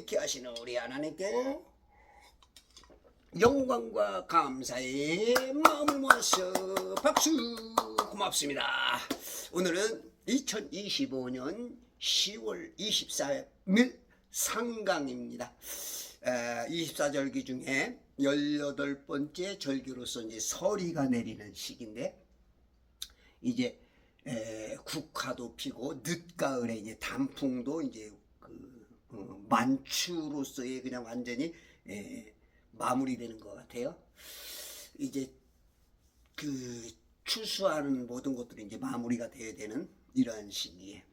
자유케 하시는 우리 하나님께 영광과 감사의 마음을 모아서 박수. 고맙습니다. 오늘은 2025년 10월 24일 상강입니다. 24절기 중에 18번째 절기로서 이제 서리가 내리는 시기인데, 이제 국화도 피고 늦가을에 이제 단풍도 이제 만추로서의 그냥 완전히 마무리되는 것 같아요. 이제 그 추수하는 모든 것들이 이제 마무리가 되어야 되는 이러한 시기에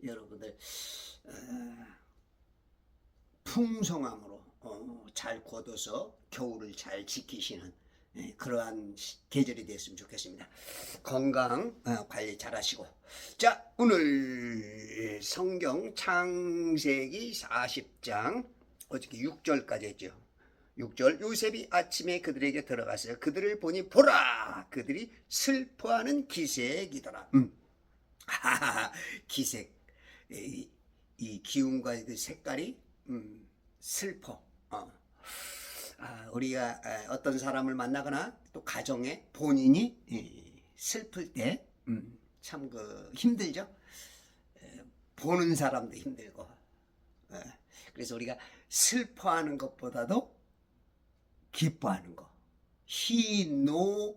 여러분들 풍성함으로 잘 거둬서 겨울을 잘 지키시는 그러한 계절이 됐으면 좋겠습니다. 건강 관리 잘 하시고. 자, 오늘 성경 창세기 40장 어저께 6절까지 했죠. 6절, 요셉이 아침에 그들에게 들어갔어요. 그들을 보니 보라, 그들이 슬퍼하는 기색이더라. 기색, 이 기운과 그 색깔이 슬퍼. 우리가 어떤 사람을 만나거나 또 가정에 본인이 슬플 때 참 힘들죠. 보는 사람도 힘들고. 그래서 우리가 슬퍼하는 것보다도 기뻐하는 거, 희노애락이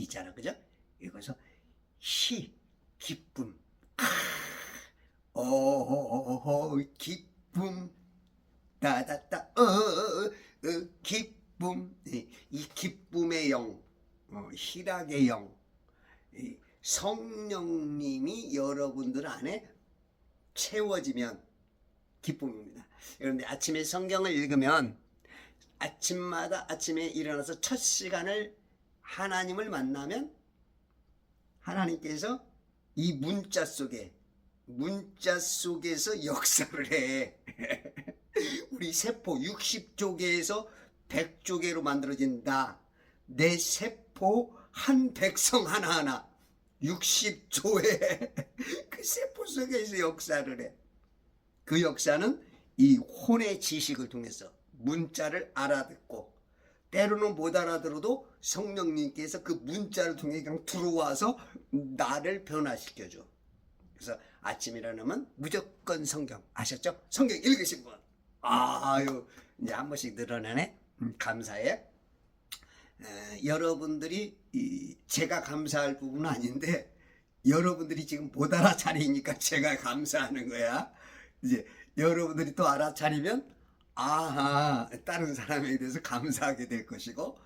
있잖아, 그죠? 이거서 기쁨, 기쁨, 따다따, 기쁨, 이 기쁨의 영, 희락의 영, 성령님이 여러분들 안에 채워지면 기쁨입니다. 그런데 아침에 성경을 읽으면 아침마다 아침에 일어나서 첫 시간을 하나님을 만나면 하나님께서 이 문자 속에서 역사를 해. 우리 세포 60조개에서 100조개로 만들어진다. 내 세포 한 백성 하나하나 60조의 그 세포 속에서 역사를 해. 그 역사는 이 혼의 지식을 통해서 문자를 알아듣고, 때로는 못 알아들어도 성령님께서 그 문자를 통해 그냥 들어와서 나를 변화시켜줘. 그래서 아침 일어나면 무조건 성경, 아셨죠? 성경 읽으신 분, 아유, 이제 한 번씩 늘어나네. 감사해. 여러분들이 제가 감사할 부분은 아닌데, 여러분들이 지금 못 알아차리니까 제가 감사하는 거야. 이제 여러분들이 또 알아차리면 다른 사람에 대해서 감사하게 될 것이고,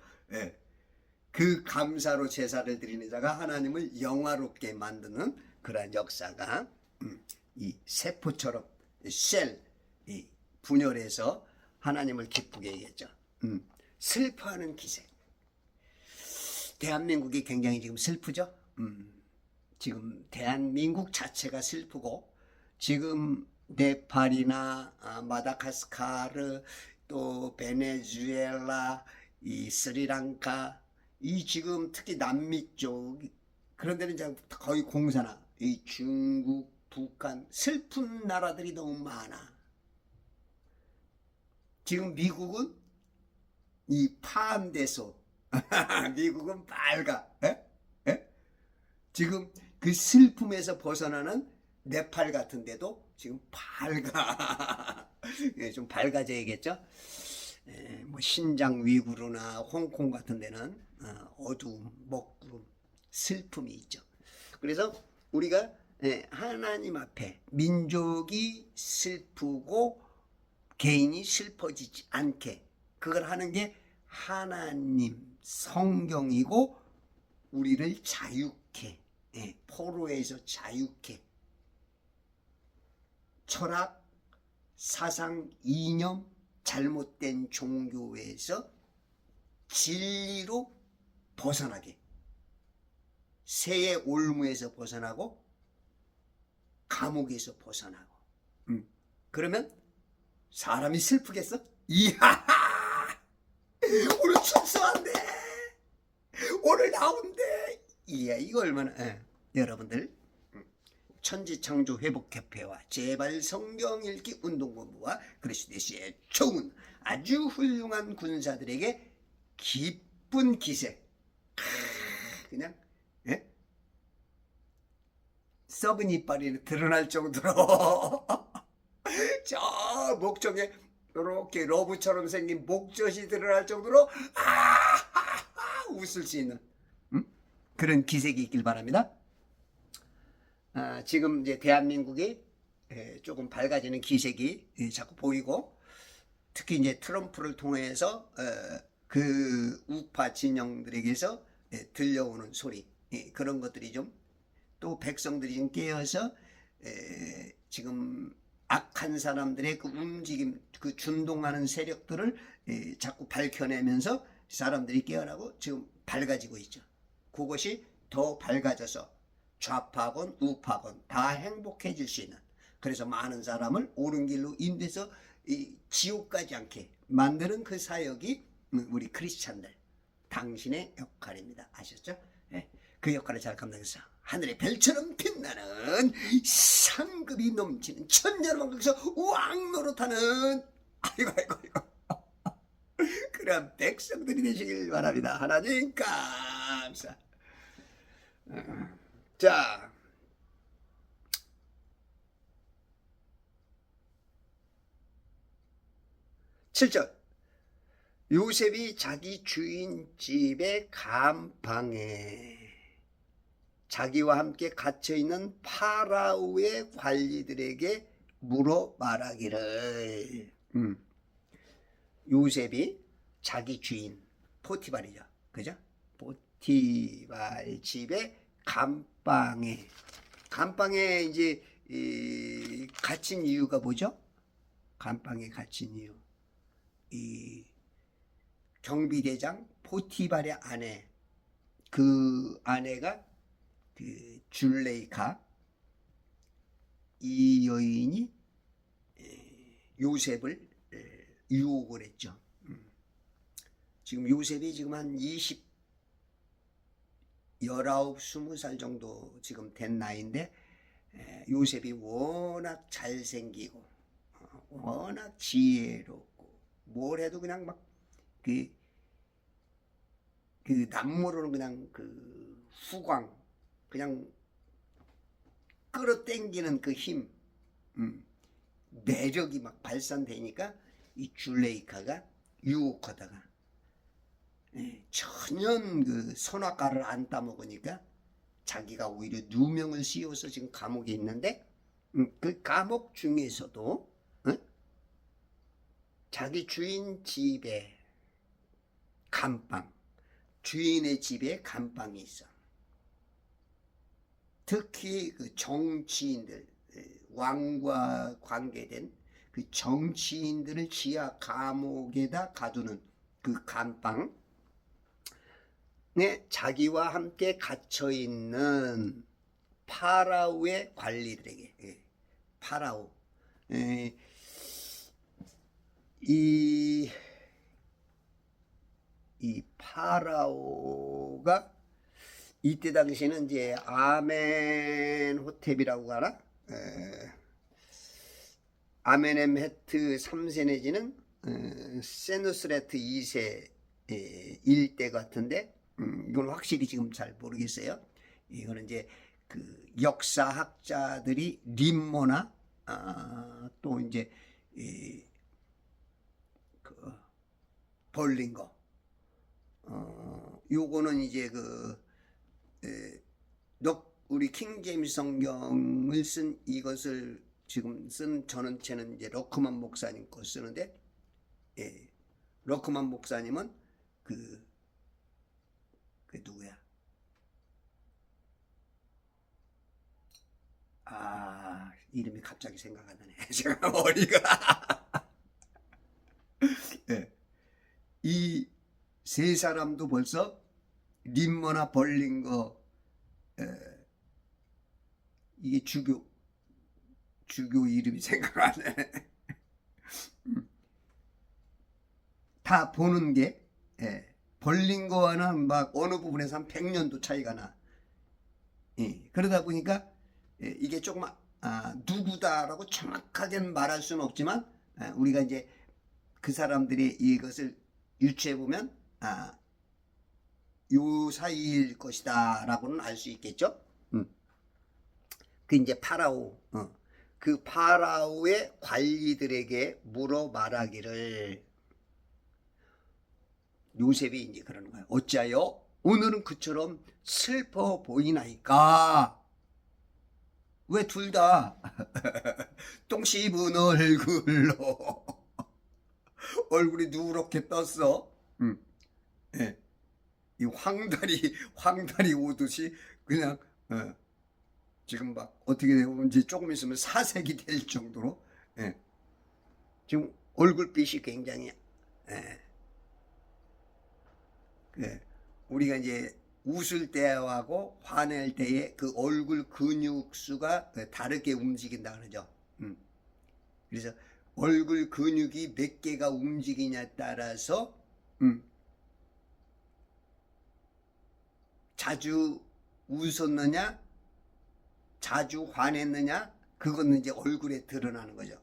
그 감사로 제사를 드리는 자가 하나님을 영화롭게 만드는 그러한 역사가 이 세포처럼 이 분열해서 하나님을 기쁘게 하겠죠. 슬퍼하는 기색. 대한민국이 굉장히 지금 슬프죠. 지금 대한민국 자체가 슬프고, 지금 네팔이나 마다가스카르, 또 베네수엘라, 이 스리랑카, 이 지금 특히 남미 쪽 그런 데는 이제 거의 공산화, 이 중국, 북한, 슬픈 나라들이 너무 많아. 지금 미국은 이 파암돼서 미국은 밝아. 지금 그 슬픔에서 벗어나는 네팔 같은 데도 지금 밝아. 좀 밝아져야겠죠. 뭐 신장 위구르나 홍콩 같은 데는 어두움, 먹구름, 슬픔이 있죠. 그래서 우리가 하나님 앞에 민족이 슬프고 개인이 슬퍼지지 않게 그걸 하는 게 하나님 성경이고, 우리를 자유케, 포로에서 자유케, 철학, 사상, 이념, 잘못된 종교에서 진리로 벗어나게, 새의 올무에서 벗어나고 감옥에서 벗어나고. 그러면 사람이 슬프겠어? 이야, 오늘 출소한대, 오늘 나온대. 이야, 이거 얼마나 여러분들 천지창조회복협회와 제발 성경 읽기 운동본부와 그리스도시의 좋은 아주 훌륭한 군사들에게 기쁜 기세, 그냥 썩은 이빨이 드러날 정도로 저 목적에 이렇게 러브처럼 생긴 목젖이 드러날 정도로 웃을 수 있는 그런 기색이 있길 바랍니다. 지금 이제 대한민국이 조금 밝아지는 기색이 자꾸 보이고, 특히 이제 트럼프를 통해서 그 우파 진영들에게서 들려오는 소리, 그런 것들이 좀 또 백성들이 좀 깨어서 지금 악한 사람들의 그 움직임, 그 준동하는 세력들을 자꾸 밝혀내면서 사람들이 깨어나고 지금 밝아지고 있죠. 그것이 더 밝아져서 좌파건 우파건 다 행복해질 수 있는, 그래서 많은 사람을 옳은 길로 인도해서 지옥 가지 않게 만드는 그 사역이 우리 크리스찬들 당신의 역할입니다. 아셨죠? 네. 그 역할을 잘 감당해서 하늘의 별처럼 빛나는 상급이 넘치는 천년왕국에서 왕 노릇하는 아이고 그런 백성들이 되시길 바랍니다. 하나님 감사. 자, (7절) 요셉이 자기 주인 집의 감방에 자기와 함께 갇혀있는 파라오의 관리들에게 물어 말하기를. 요셉이 자기 주인 포티발이죠, 그죠? 포티발 집의 감방에 이제 갇힌 이유가 뭐죠? 감방에 갇힌 이유, 이 경비대장 포티발의 아내, 그 아내가 그 줄레이카, 이 여인이 요셉을 유혹을 했죠. 지금 요셉이 지금 한 19, 20살 정도 지금 된 나이인데, 요셉이 워낙 잘생기고 워낙 지혜롭고 뭘 해도 그냥 막 그 남모르는 그냥 그 후광, 그냥 끌어당기는 그 힘, 매력이 막 발산되니까 이 줄레이카가 유혹하다가 천연 그 선악과를 안 따먹으니까 자기가 오히려 누명을 씌워서 지금 감옥에 있는데, 그 감옥 중에서도 자기 주인 집에 감방, 주인의 집에 감방이 있어. 특히 그 정치인들, 왕과 관계된 그 정치인들을 지하 감옥에다 가두는 그 감방에 자기와 함께 gat혀있는 파라오의 관리들에게, 파라오, 이 파라오가 이때 당시에는 이제 아멘호텝이라고 하나, 아멘엠헤트 3세 내지는 세누스레트 2세 일대 같은데, 이건 확실히 지금 잘 모르겠어요. 이거는 이제 그 역사학자들이 림모나 또 이제 그 벌링거, 요거는 이제 우리 킹제임스 성경을 쓴 이것을 지금 쓴 전원체는 이제 러크만 목사님 거 쓰는데, 러크만 목사님은 그 누구야? 이름이 갑자기 생각 안 나네. 제가 머리가. 이 세 사람도 벌써 림머나 벌링거, 이게 주교 이름이 생각 안 나네. 다 보는 게, 벌링거와는 막 어느 부분에서 한 100년도 차이가 나. 그러다 보니까 이게 조금 누구다라고 정확하게는 말할 수는 없지만 우리가 이제 그 사람들이 이것을 유추해 보면 요 사이일 것이다라고는 알 수 있겠죠. 그 이제 파라오, 그 파라오의 관리들에게 물어 말하기를, 요셉이 이제 그러는 거예요. 어찌하여 오늘은 그처럼 슬퍼 보이나이까? 왜 둘 다 똥 씹은 얼굴로 얼굴이 누렇게 떴어? 예. 이 황다리 오듯이 그냥 지금 막 어떻게 되면 이제 조금 있으면 사색이 될 정도로 지금 얼굴빛이 굉장히 우리가 이제 웃을 때하고 화낼 때의 그 얼굴 근육수가 다르게 움직인다 그러죠. 그래서 얼굴 근육이 몇 개가 움직이냐에 따라서 자주 웃었느냐, 자주 화냈느냐, 그거는 이제 얼굴에 드러나는 거죠.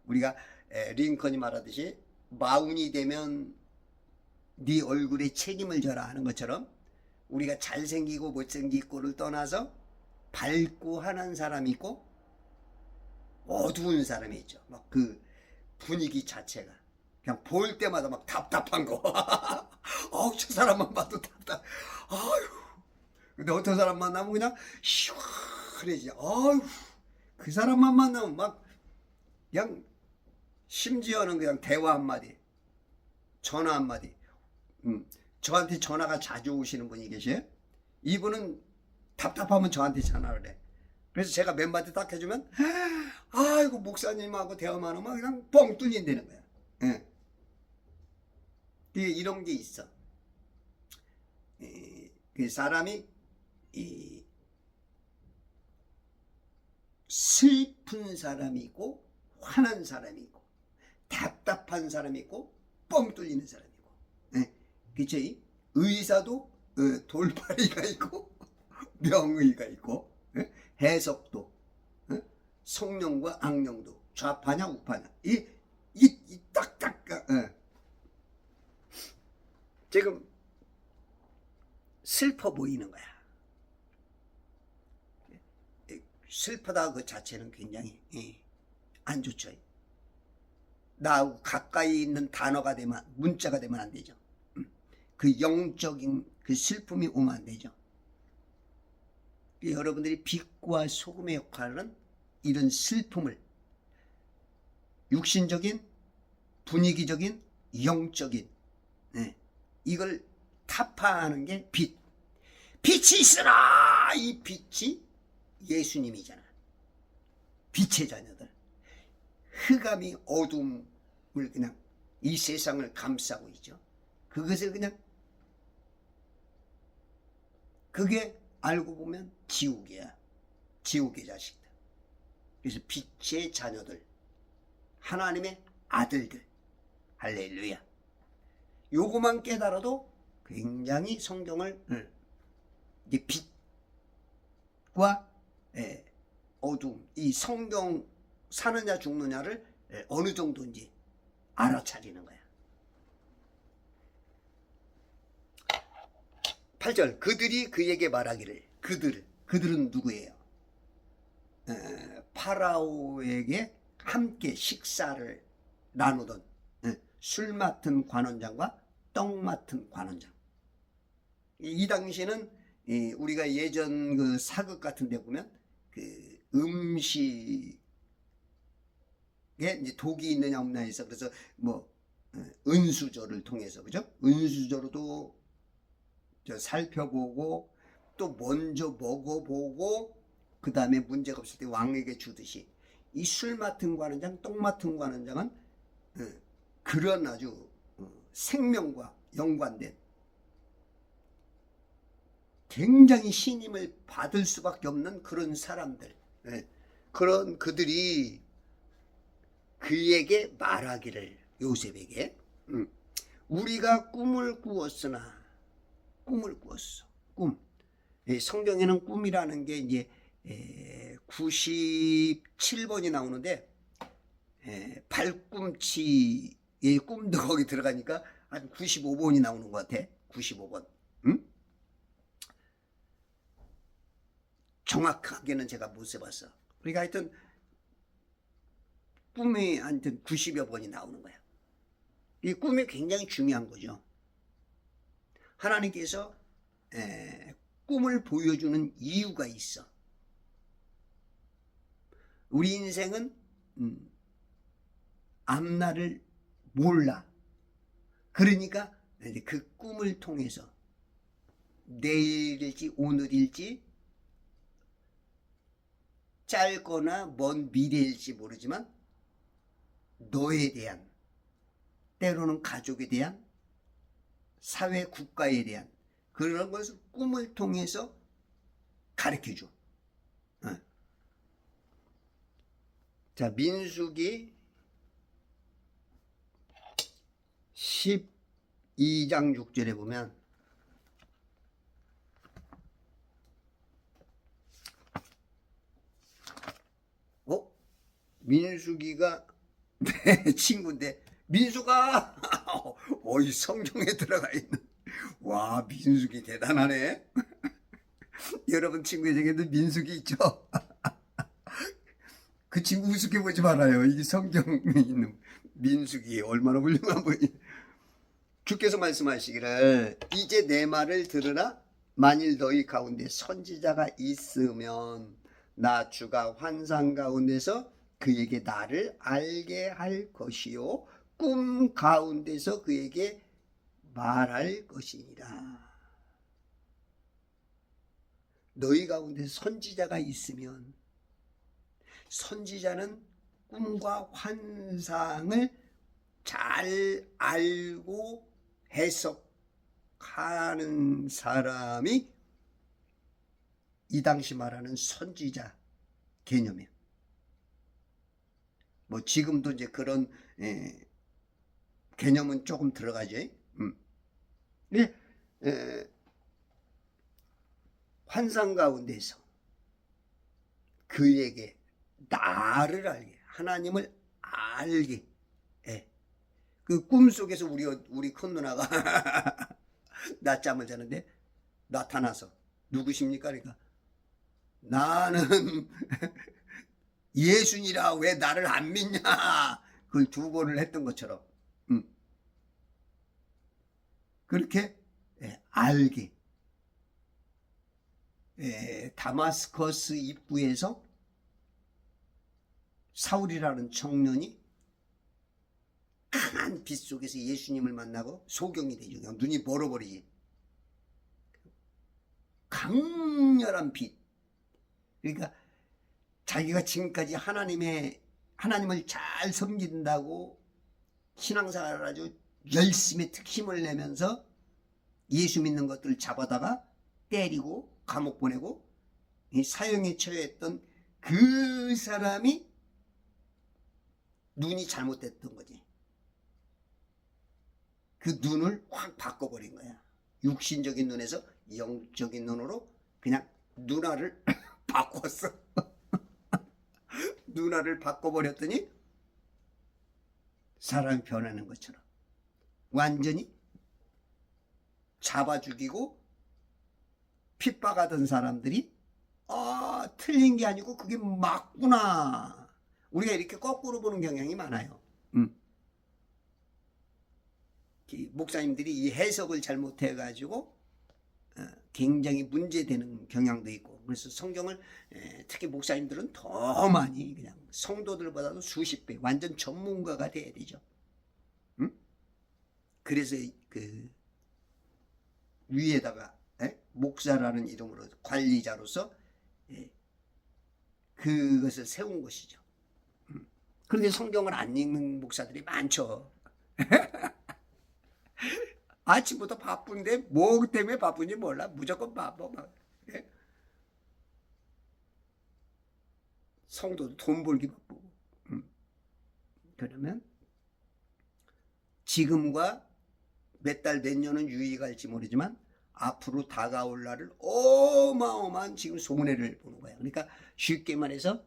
우리가 링컨이 말하듯이 마흔이 되면 네 얼굴에 책임을 져라 하는 것처럼, 우리가 잘생기고 못생기고를 떠나서 밝고 환한 사람이 있고 어두운 사람이 있죠. 막 그 분위기 자체가 그냥 볼 때마다 막 답답한 거. 저 사람만 봐도 답답. 아유. 근데 어떤 사람 만나면 그냥 시원해지. 그 사람만 만나면 막 그냥 심지어는 그냥 대화 한마디, 전화 한마디. 저한테 전화가 자주 오시는 분이 계세요. 이분은 답답하면 저한테 전화를 해. 그래서 제가 몇 마디 딱 해주면 아이고 목사님하고 대화만 하면 그냥 뻥 뚫린다는 거야. 이런 게 있어. 그 사람이 슬픈 사람이 있고 화난 사람이 있고 답답한 사람이 있고 뻥 뚫리는 사람이 있고, 그쵸? 의사도 돌팔이가 있고 명의가 있고 해석도, 성령과 악령도, 좌파냐 우파냐, 이 딱딱 지금 슬퍼 보이는 거야. 슬프다 그 자체는 굉장히 안 좋죠. 나하고 가까이 있는 단어가 되면, 문자가 되면 안 되죠. 그 영적인 그 슬픔이 오면 안 되죠. 여러분들이 빛과 소금의 역할은 이런 슬픔을 육신적인, 분위기적인, 영적인, 이걸 타파하는 게 빛. 빛이 있으라! 이 빛이 예수님이잖아. 빛의 자녀들. 흑암이 어둠을 그냥 이 세상을 감싸고 있죠. 그것을 그냥, 그게 알고 보면 지옥이야. 지옥의 자식들. 그래서 빛의 자녀들, 하나님의 아들들. 할렐루야. 요거만 깨달아도 굉장히 성경을 이제 빛과 어둠, 이 성경 사느냐 죽느냐를 어느 정도인지 알아차리는 거야. 8절, 그들이 그에게 말하기를, 그들은 누구예요? 파라오에게 함께 식사를 나누던 술 맡은 관원장과 떡 맡은 관원장. 이 당시에는 우리가 예전 그 사극 같은 데 보면 그 음식에 이제 독이 있느냐 없느냐 해서, 그래서 뭐 은수저를 통해서, 그죠? 은수저로도 살펴보고 또 먼저 먹어보고 그 다음에 문제가 없을 때 왕에게 주듯이, 이 술 맡은 관원장, 떡 맡은 관원장은 그런 아주 생명과 연관된 굉장히 신임을 받을 수밖에 없는 그런 사람들, 그런 그들이 그에게 말하기를, 요셉에게, 우리가 꿈을 꾸었으나, 꿈을 꾸었어. 꿈. 성경에는 꿈이라는 게 이제 97번이 나오는데 발꿈치의 꿈도 거기 들어가니까 한 95번이 나오는 것 같아. 95번. 응? 정확하게는 제가 못 세봤어. 그러니까 하여튼 꿈이 하여튼 90여 번이 나오는 거야. 이 꿈이 굉장히 중요한 거죠. 하나님께서 꿈을 보여주는 이유가 있어. 우리 인생은 앞날을 몰라. 그러니까 그 꿈을 통해서 내일일지 오늘일지 짧거나 먼 미래일지 모르지만 너에 대한, 때로는 가족에 대한, 사회 국가에 대한 그런 것을 꿈을 통해서 가르쳐줘. 자, 민수기 12장 6절에 보면 민수기가 내 친구인데 민수가 어이 성경에 들어가 있는, 와 민수기 대단하네. 여러분 친구 중에도 민수기 있죠? 그 친구 우습게 보지 말아요. 이게 성경에 있는 민수기 얼마나 훌륭한 분이. 주께서 말씀하시기를 이제 내 말을 들으라. 만일 너희 가운데 선지자가 있으면 나 주가 환상 가운데서 그에게 나를 알게 할 것이요 꿈 가운데서 그에게 말할 것이니라. 너희 가운데 선지자가 있으면, 선지자는 꿈과 환상을 잘 알고 해석하는 사람이 이 당시 말하는 선지자 개념이에요. 뭐 지금도 이제 그런 개념은 조금 들어가죠. 환상 가운데서 그에게 나를 알게, 하나님을 알게. 그 꿈속에서 우리 큰 누나가 낮잠을 자는데 나타나서 누구십니까? 그러니까 나는 예수니라 왜 나를 안 믿냐, 그걸 2번을 했던 것처럼 그렇게 알게. 다마스커스 입구에서 사울이라는 청년이 강한 빛 속에서 예수님을 만나고 소경이 되죠. 그냥 눈이 멀어버리지. 강렬한 빛. 그러니까 자기가 지금까지 하나님을 잘 섬긴다고 신앙생활을 아주 열심히 힘을 내면서 예수 믿는 것들을 잡아다가 때리고 감옥 보내고 사형에 처했던 그 사람이 눈이 잘못됐던 거지. 그 눈을 확 바꿔버린 거야. 육신적인 눈에서 영적인 눈으로 그냥 누나를 바꿨어. 누나를 바꿔버렸더니 사람이 변하는 것처럼 완전히 잡아 죽이고 핍박하던 사람들이 틀린 게 아니고 그게 맞구나. 우리가 이렇게 거꾸로 보는 경향이 많아요. 목사님들이 이 해석을 잘못해가지고 굉장히 문제되는 경향도 있고, 그래서 성경을 특히 목사님들은 더 많이 그냥 성도들보다도 수십 배 완전 전문가가 돼야 되죠. 그래서 그 위에다가 목사라는 이름으로 관리자로서 그것을 세운 것이죠. 그런데 성경을 안 읽는 목사들이 많죠. 아침부터 바쁜데 뭐 때문에 바쁜지 몰라. 무조건 바빠. 성도도 돈 벌기 바쁘고. 그러면 지금과 몇 달, 몇 년은 유익할지 모르지만 앞으로 다가올 날을 어마어마한 지금 손해를 보는 거야. 그러니까 쉽게 말해서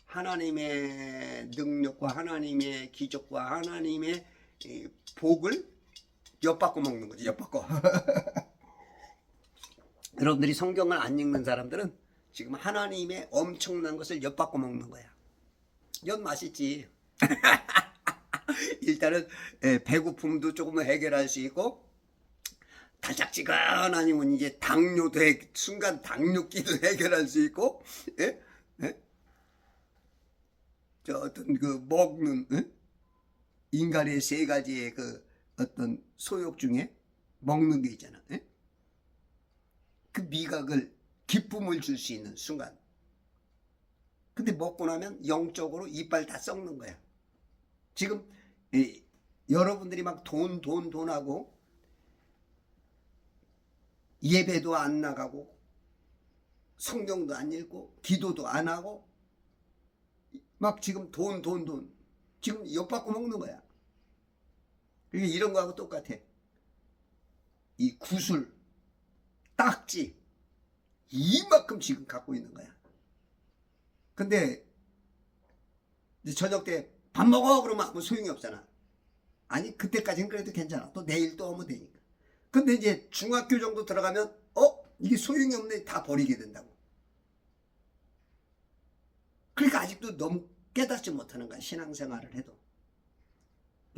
하나님의 능력과 하나님의 기적과 하나님의 복을 엿바꿔 먹는 거지. 엿바꿔. 여러분들이 성경을 안 읽는 사람들은 지금 하나님의 엄청난 것을 엿바꿔 먹는 거야. 엿 맛있지. 일단은 배고픔도 조금 해결할 수 있고, 달짝지근 아니면 이제 당뇨도 순간 당뇨기도 해결할 수 있고, 예? 예? 저 어떤 그 먹는 인간의 세 가지의 그 어떤 소욕 중에 먹는 게 있잖아. 예? 그 미각을 기쁨을 줄 수 있는 순간. 근데 먹고 나면 영적으로 이빨 다 썩는 거야. 지금 여러분들이 막 돈 하고 예배도 안 나가고 성경도 안 읽고 기도도 안 하고 막 지금 돈 지금 엿받고 먹는 거야. 그러니까 이런 거하고 똑같아. 이 구슬 딱지 이만큼 지금 갖고 있는 거야. 근데 이제 저녁 때 밥 먹어 그러면 아무 소용이 없잖아. 아니 그때까지는 그래도 괜찮아. 또 내일 또 하면 되니까. 근데 이제 중학교 정도 들어가면 이게 소용이 없네. 다 버리게 된다고. 그러니까 아직도 너무 깨닫지 못하는 거야. 신앙생활을 해도.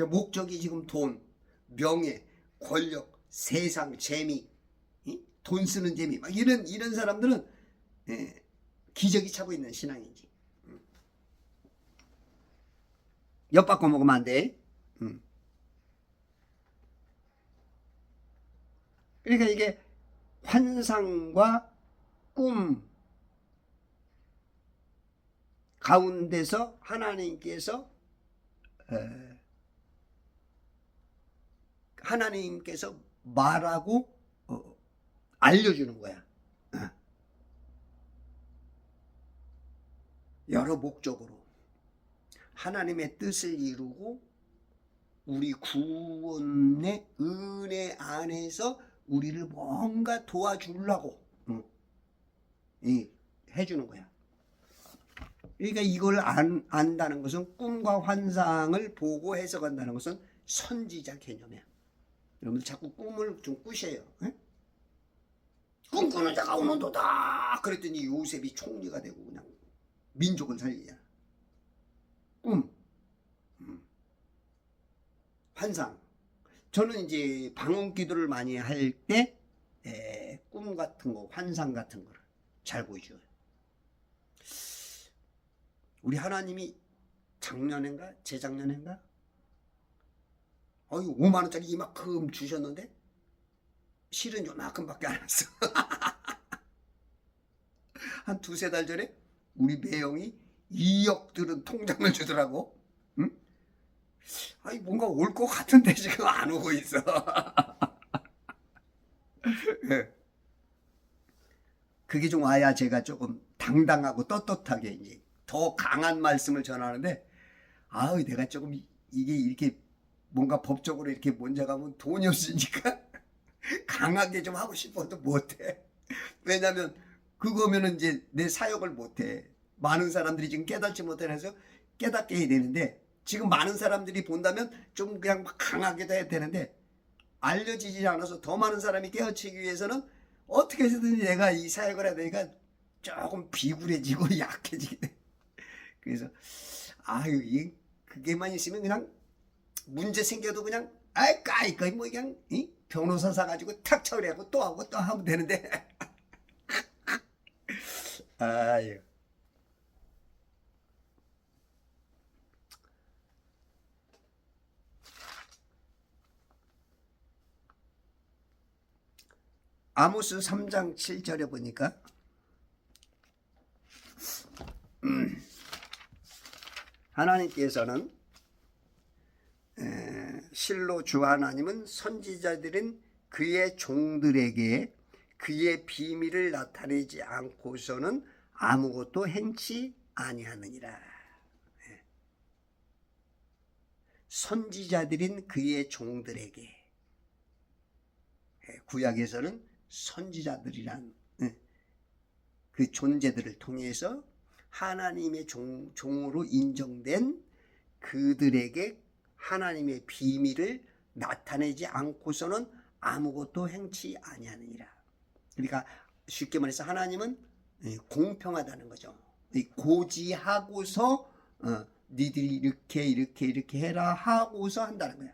목적이 지금 돈, 명예, 권력, 세상, 재미, 돈 쓰는 재미 막 이런 사람들은 기저귀 차고 있는 신앙이지. 엿바꿔 먹으면 안 돼. 그러니까 이게 환상과 꿈 가운데서 하나님께서 말하고 알려주는 거야. 여러 목적으로 하나님의 뜻을 이루고 우리 구원의 은혜 안에서 우리를 뭔가 도와주려고 해주는 거야. 그러니까 이걸 안다는 것은 꿈과 환상을 보고 해석한다는 것은 선지자 개념이야. 여러분들 자꾸 꿈을 좀 꾸셔요. 꿈꾸는 자가 오는도다. 그랬더니 요셉이 총리가 되고 그냥 민족을 살리잖아. 꿈, 환상. 저는 이제 방언 기도를 많이 할 때 꿈 같은 거, 환상 같은 거를 잘 보여줘요. 우리 하나님이 작년인가 재작년인가 5만 원짜리 이만큼 주셨는데 실은 요만큼밖에 안 왔어. 한 두세 달 전에 우리 매형이 2억 들은 통장을 주더라고. 응? 아니 뭔가 올 것 같은데 지금 안 오고 있어. 그게 좀 와야 제가 조금 당당하고 떳떳하게 이제 더 강한 말씀을 전하는데, 내가 조금 이게 이렇게 뭔가 법적으로 이렇게 문제가면 돈이 없으니까 강하게 좀 하고 싶어도 못해. 왜냐면 그거면은 이제 내 사역을 못해. 많은 사람들이 지금 깨닫지 못해서 깨닫게 해야 되는데, 지금 많은 사람들이 본다면 좀 그냥 강하게도 해야 되는데, 알려지지 않아서 더 많은 사람이 깨우치기 위해서는 어떻게 해서든지 내가 이 사역을 해야 되니까 조금 비굴해지고 약해지게 돼. 그래서 이 그게만 있으면 그냥 문제 생겨도 그냥 까이까이 뭐 그냥 변호사 사가지고 탁 처리하고 또 하고 또 하면 되는데. 아유. 아모스 3장 7절에 보니까 하나님께서는 실로 주 하나님은 선지자들인 그의 종들에게 그의 비밀을 나타내지 않고서는 아무것도 행치 아니하느니라. 선지자들인 그의 종들에게 구약에서는 선지자들이란 그 존재들을 통해서 하나님의 종으로 인정된 그들에게 하나님의 비밀을 나타내지 않고서는 아무것도 행치 아니하느니라. 그러니까 쉽게 말해서 하나님은 공평하다는 거죠. 고지하고서 니들이 이렇게 해라 하고서 한다는 거야.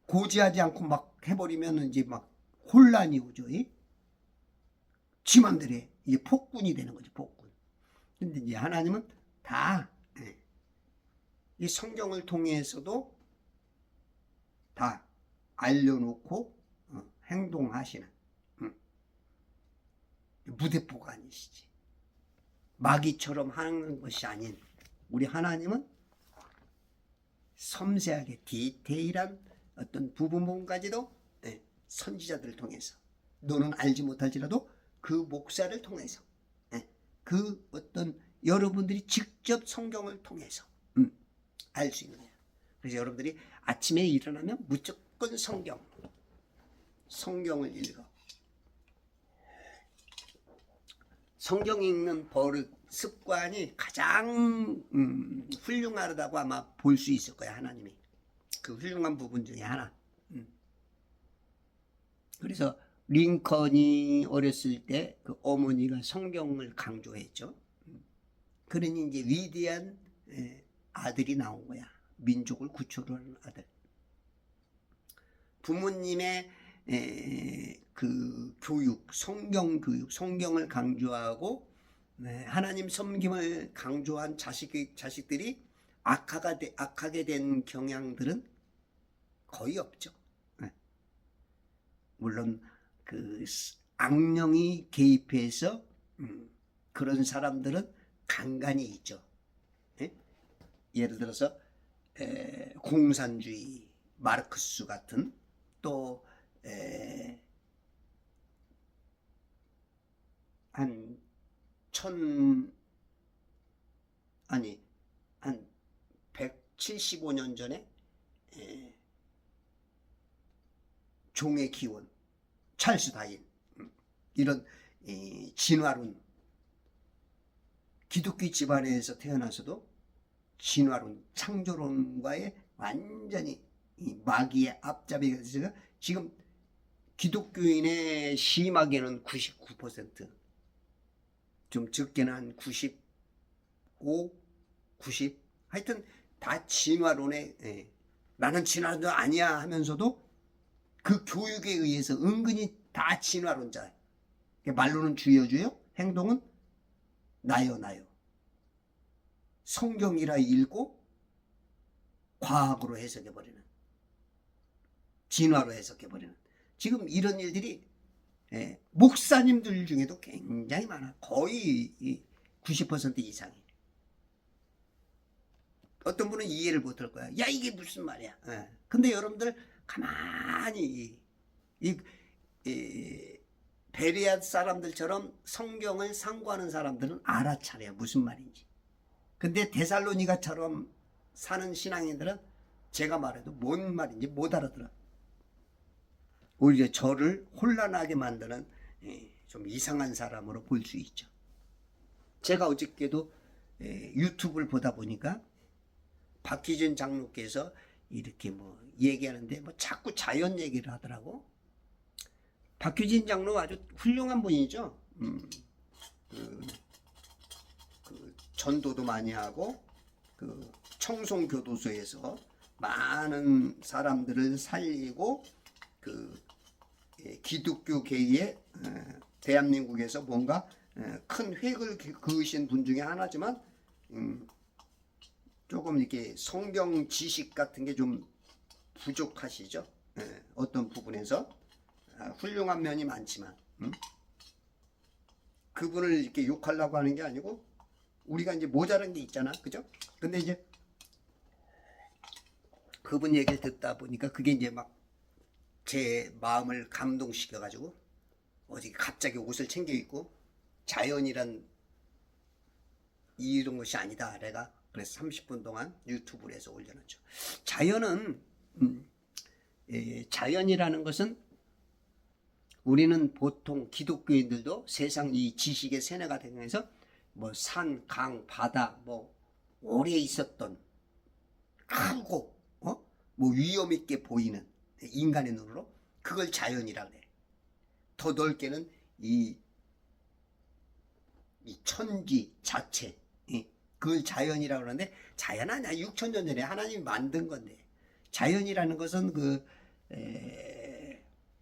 고지하지 않고 막 해버리면 이제 막 혼란이 오죠. 지 맘대로 해. 이게 폭군이 되는 거죠. 폭군. 근데 이제 하나님은 다 이 성경을 통해서도 다 알려놓고 행동하시는 무대포관이시지. 마귀처럼 하는 것이 아닌 우리 하나님은 섬세하게 디테일한 어떤 부분까지도 선지자들을 통해서 너는 알지 못할지라도 그 목사를 통해서 그 어떤 여러분들이 직접 성경을 통해서 알 수 있는 거예요. 그래서 여러분들이 아침에 일어나면 무조건 성경을 읽어. 성경 읽는 버릇, 습관이 가장 훌륭하다고 아마 볼 수 있을 거야. 하나님이 그 훌륭한 부분 중에 하나. 그래서 링컨이 어렸을 때 그 어머니가 성경을 강조했죠. 그러니 이제 위대한 아들이 나온 거야. 민족을 구초하는 아들. 부모님의 그 교육, 성경 교육, 성경을 강조하고 하나님 섬김을 강조한 자식들이 악하게 된 경향들은 거의 없죠. 물론 그 악령이 개입해서 그런 사람들은 간간히 있죠. 예를 들어서 공산주의, 마르크스 같은 또 한 175년 전에 종의 기원, 찰스 다윈 이런 진화론, 기독교 집안에서 태어나서도 진화론, 창조론과의 완전히 마귀의 앞잡이가 돼서 지금 기독교인의 심하게는 99%, 좀 적게는 한 95, 90, 하여튼 다 진화론에 나는 진화론도 아니야 하면서도 그 교육에 의해서 은근히 다 진화론자예요. 말로는 주여 행동은 나요. 성경이라 읽고 과학으로 해석해버리는, 진화로 해석해버리는 지금 이런 일들이 목사님들 중에도 굉장히 많아. 거의 90% 이상이. 어떤 분은 이해를 못할 거야. 야, 이게 무슨 말이야. 근데 여러분들 가만히 베레아 사람들처럼 성경을 상고하는 사람들은 알아차려요. 무슨 말인지. 근데 데살로니가처럼 사는 신앙인들은 제가 말해도 뭔 말인지 못 알아들어. 오히려 저를 혼란하게 만드는 좀 이상한 사람으로 볼 수 있죠. 제가 어저께도 유튜브를 보다 보니까 박희준 장로께서 이렇게 뭐 얘기하는데 뭐 자꾸 자연 얘기를 하더라고. 박희준 장로 아주 훌륭한 분이죠. 그 전도도 많이 하고 그 청송교도소에서 많은 사람들을 살리고 그 기독교계에 대한민국에서 뭔가 큰 획을 그으신 분 중에 하나지만 조금 이렇게 성경 지식 같은 게 좀 부족하시죠. 어떤 부분에서 훌륭한 면이 많지만 그분을 이렇게 욕하려고 하는 게 아니고 우리가 이제 모자란 게 있잖아, 그죠? 근데 이제 그분 얘기를 듣다 보니까 그게 이제 막 제 마음을 감동시켜 가지고 어디 갑자기 옷을 챙겨 입고 자연이란 이런 것이 아니다 내가 그래서 30분 동안 유튜브를 해서 올려놨죠. 자연은 자연이라는 것은 우리는 보통 기독교인들도 세상 이 지식의 세뇌가 되면서 뭐 산, 강, 바다, 뭐 오래 있었던 크고 뭐 위험 있게 보이는 인간의 눈으로 그걸 자연이라 그래. 더 넓게는 이 천지 자체, 그걸 자연이라고 그러는데, 자연 아니야. 6천년 전에 하나님이 만든 건데. 자연이라는 것은 그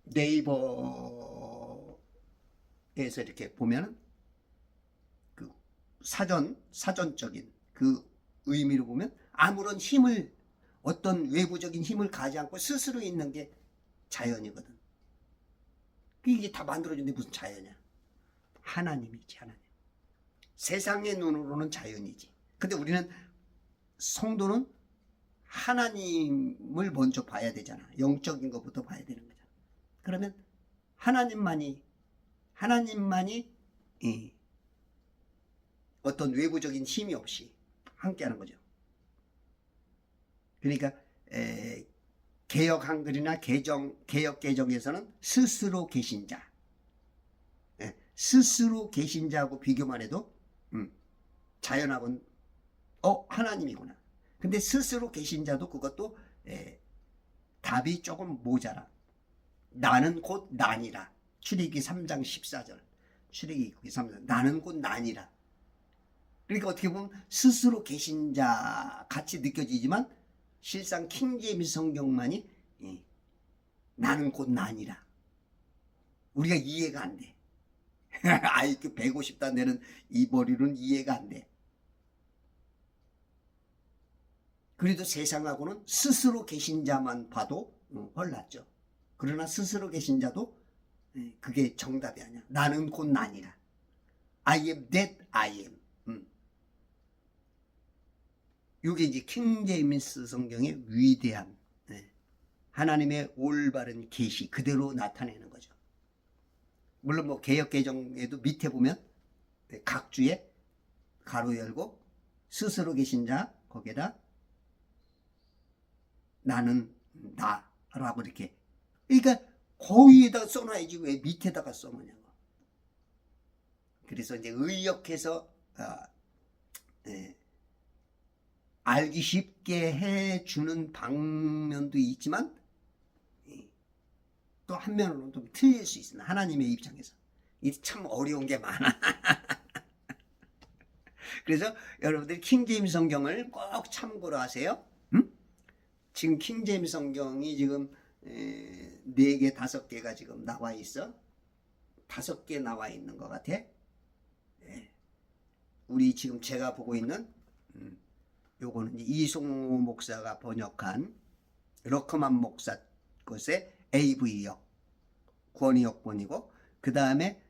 네이버에서 이렇게 보면은 그 사전적인 그 의미로 보면 아무런 힘을, 어떤 외부적인 힘을 가지 않고 스스로 있는 게 자연이거든. 이게 다 만들어준데 무슨 자연이야? 하나님이지, 하나님. 세상의 눈으로는 자연이지. 근데 우리는, 성도는 하나님을 먼저 봐야 되잖아. 영적인 것부터 봐야 되는 거잖아. 그러면 하나님만이 어떤 외부적인 힘이 없이 함께하는 거죠. 그러니까 개역 한글이나 개역 개정에서는 스스로 계신 자, 스스로 계신 자하고 비교만 해도 자연하고는 하나님이구나. 근데 스스로 계신 자도 그것도 답이 조금 모자라. 나는 곧 난이라. 출애굽기 3장 14절. 출애굽기 3장 나는 곧 난이라. 그러니까 어떻게 보면 스스로 계신 자 같이 느껴지지만 실상 킹제임스 성경만이 나는 곧 난이라. 우리가 이해가 안 돼. IQ 150단 되는 이 머리로는 이해가 안 돼. 그래도 세상하고는 스스로 계신 자만 봐도 헐났죠. 그러나 스스로 계신 자도 그게 정답이 아니야. 나는 곧 난이라. I am that I am. 이게 이제 킹제임스 성경의 위대한 하나님의 올바른 계시 그대로 나타내는 거죠. 물론 뭐 개역개정에도 밑에 보면 각 주에 가로 열고 스스로 계신 자 거기에다 나는 나라고 이렇게, 그러니까 거위에다가 써놔야지 왜 밑에다가 써놓냐고. 그래서 이제 의역해서 알기 쉽게 해주는 방면도 있지만 또 한면으로는 좀 틀릴 수 있습니다. 하나님의 입장에서 이 참 어려운 게 많아. 그래서 여러분들이 킹제임스 성경을 꼭 참고로 하세요. 지금 킹제임스 성경이 지금 4개, 5개가 지금 나와 있어. 5개 나와 있는 것 같아. 우리 지금 제가 보고 있는 요거는 이송호 목사가 번역한 러커만 목사 것의 AV역 권위역본이고, 그 다음에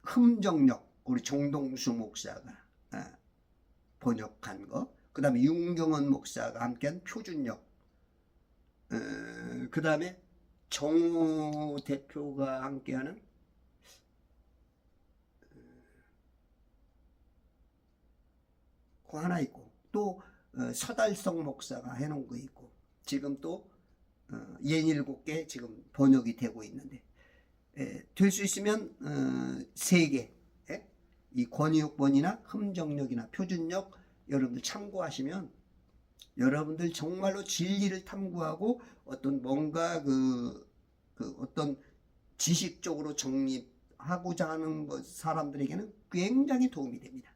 흠정역 우리 정동수 목사가 번역한 거, 그 다음에 윤경원 목사가 함께한 표준역, 그 다음에 정우 대표가 함께하는 그 하나 있고, 또 서달성 목사가 해놓은 거 있고, 지금 또 67개 지금 번역이 되고 있는데, 될 수 있으면 3개, 이 권위역본이나 흠정역이나 표준역 여러분들 참고하시면 여러분들 정말로 진리를 탐구하고 어떤 뭔가 어떤 지식적으로 정립하고자 하는 사람들에게는 굉장히 도움이 됩니다.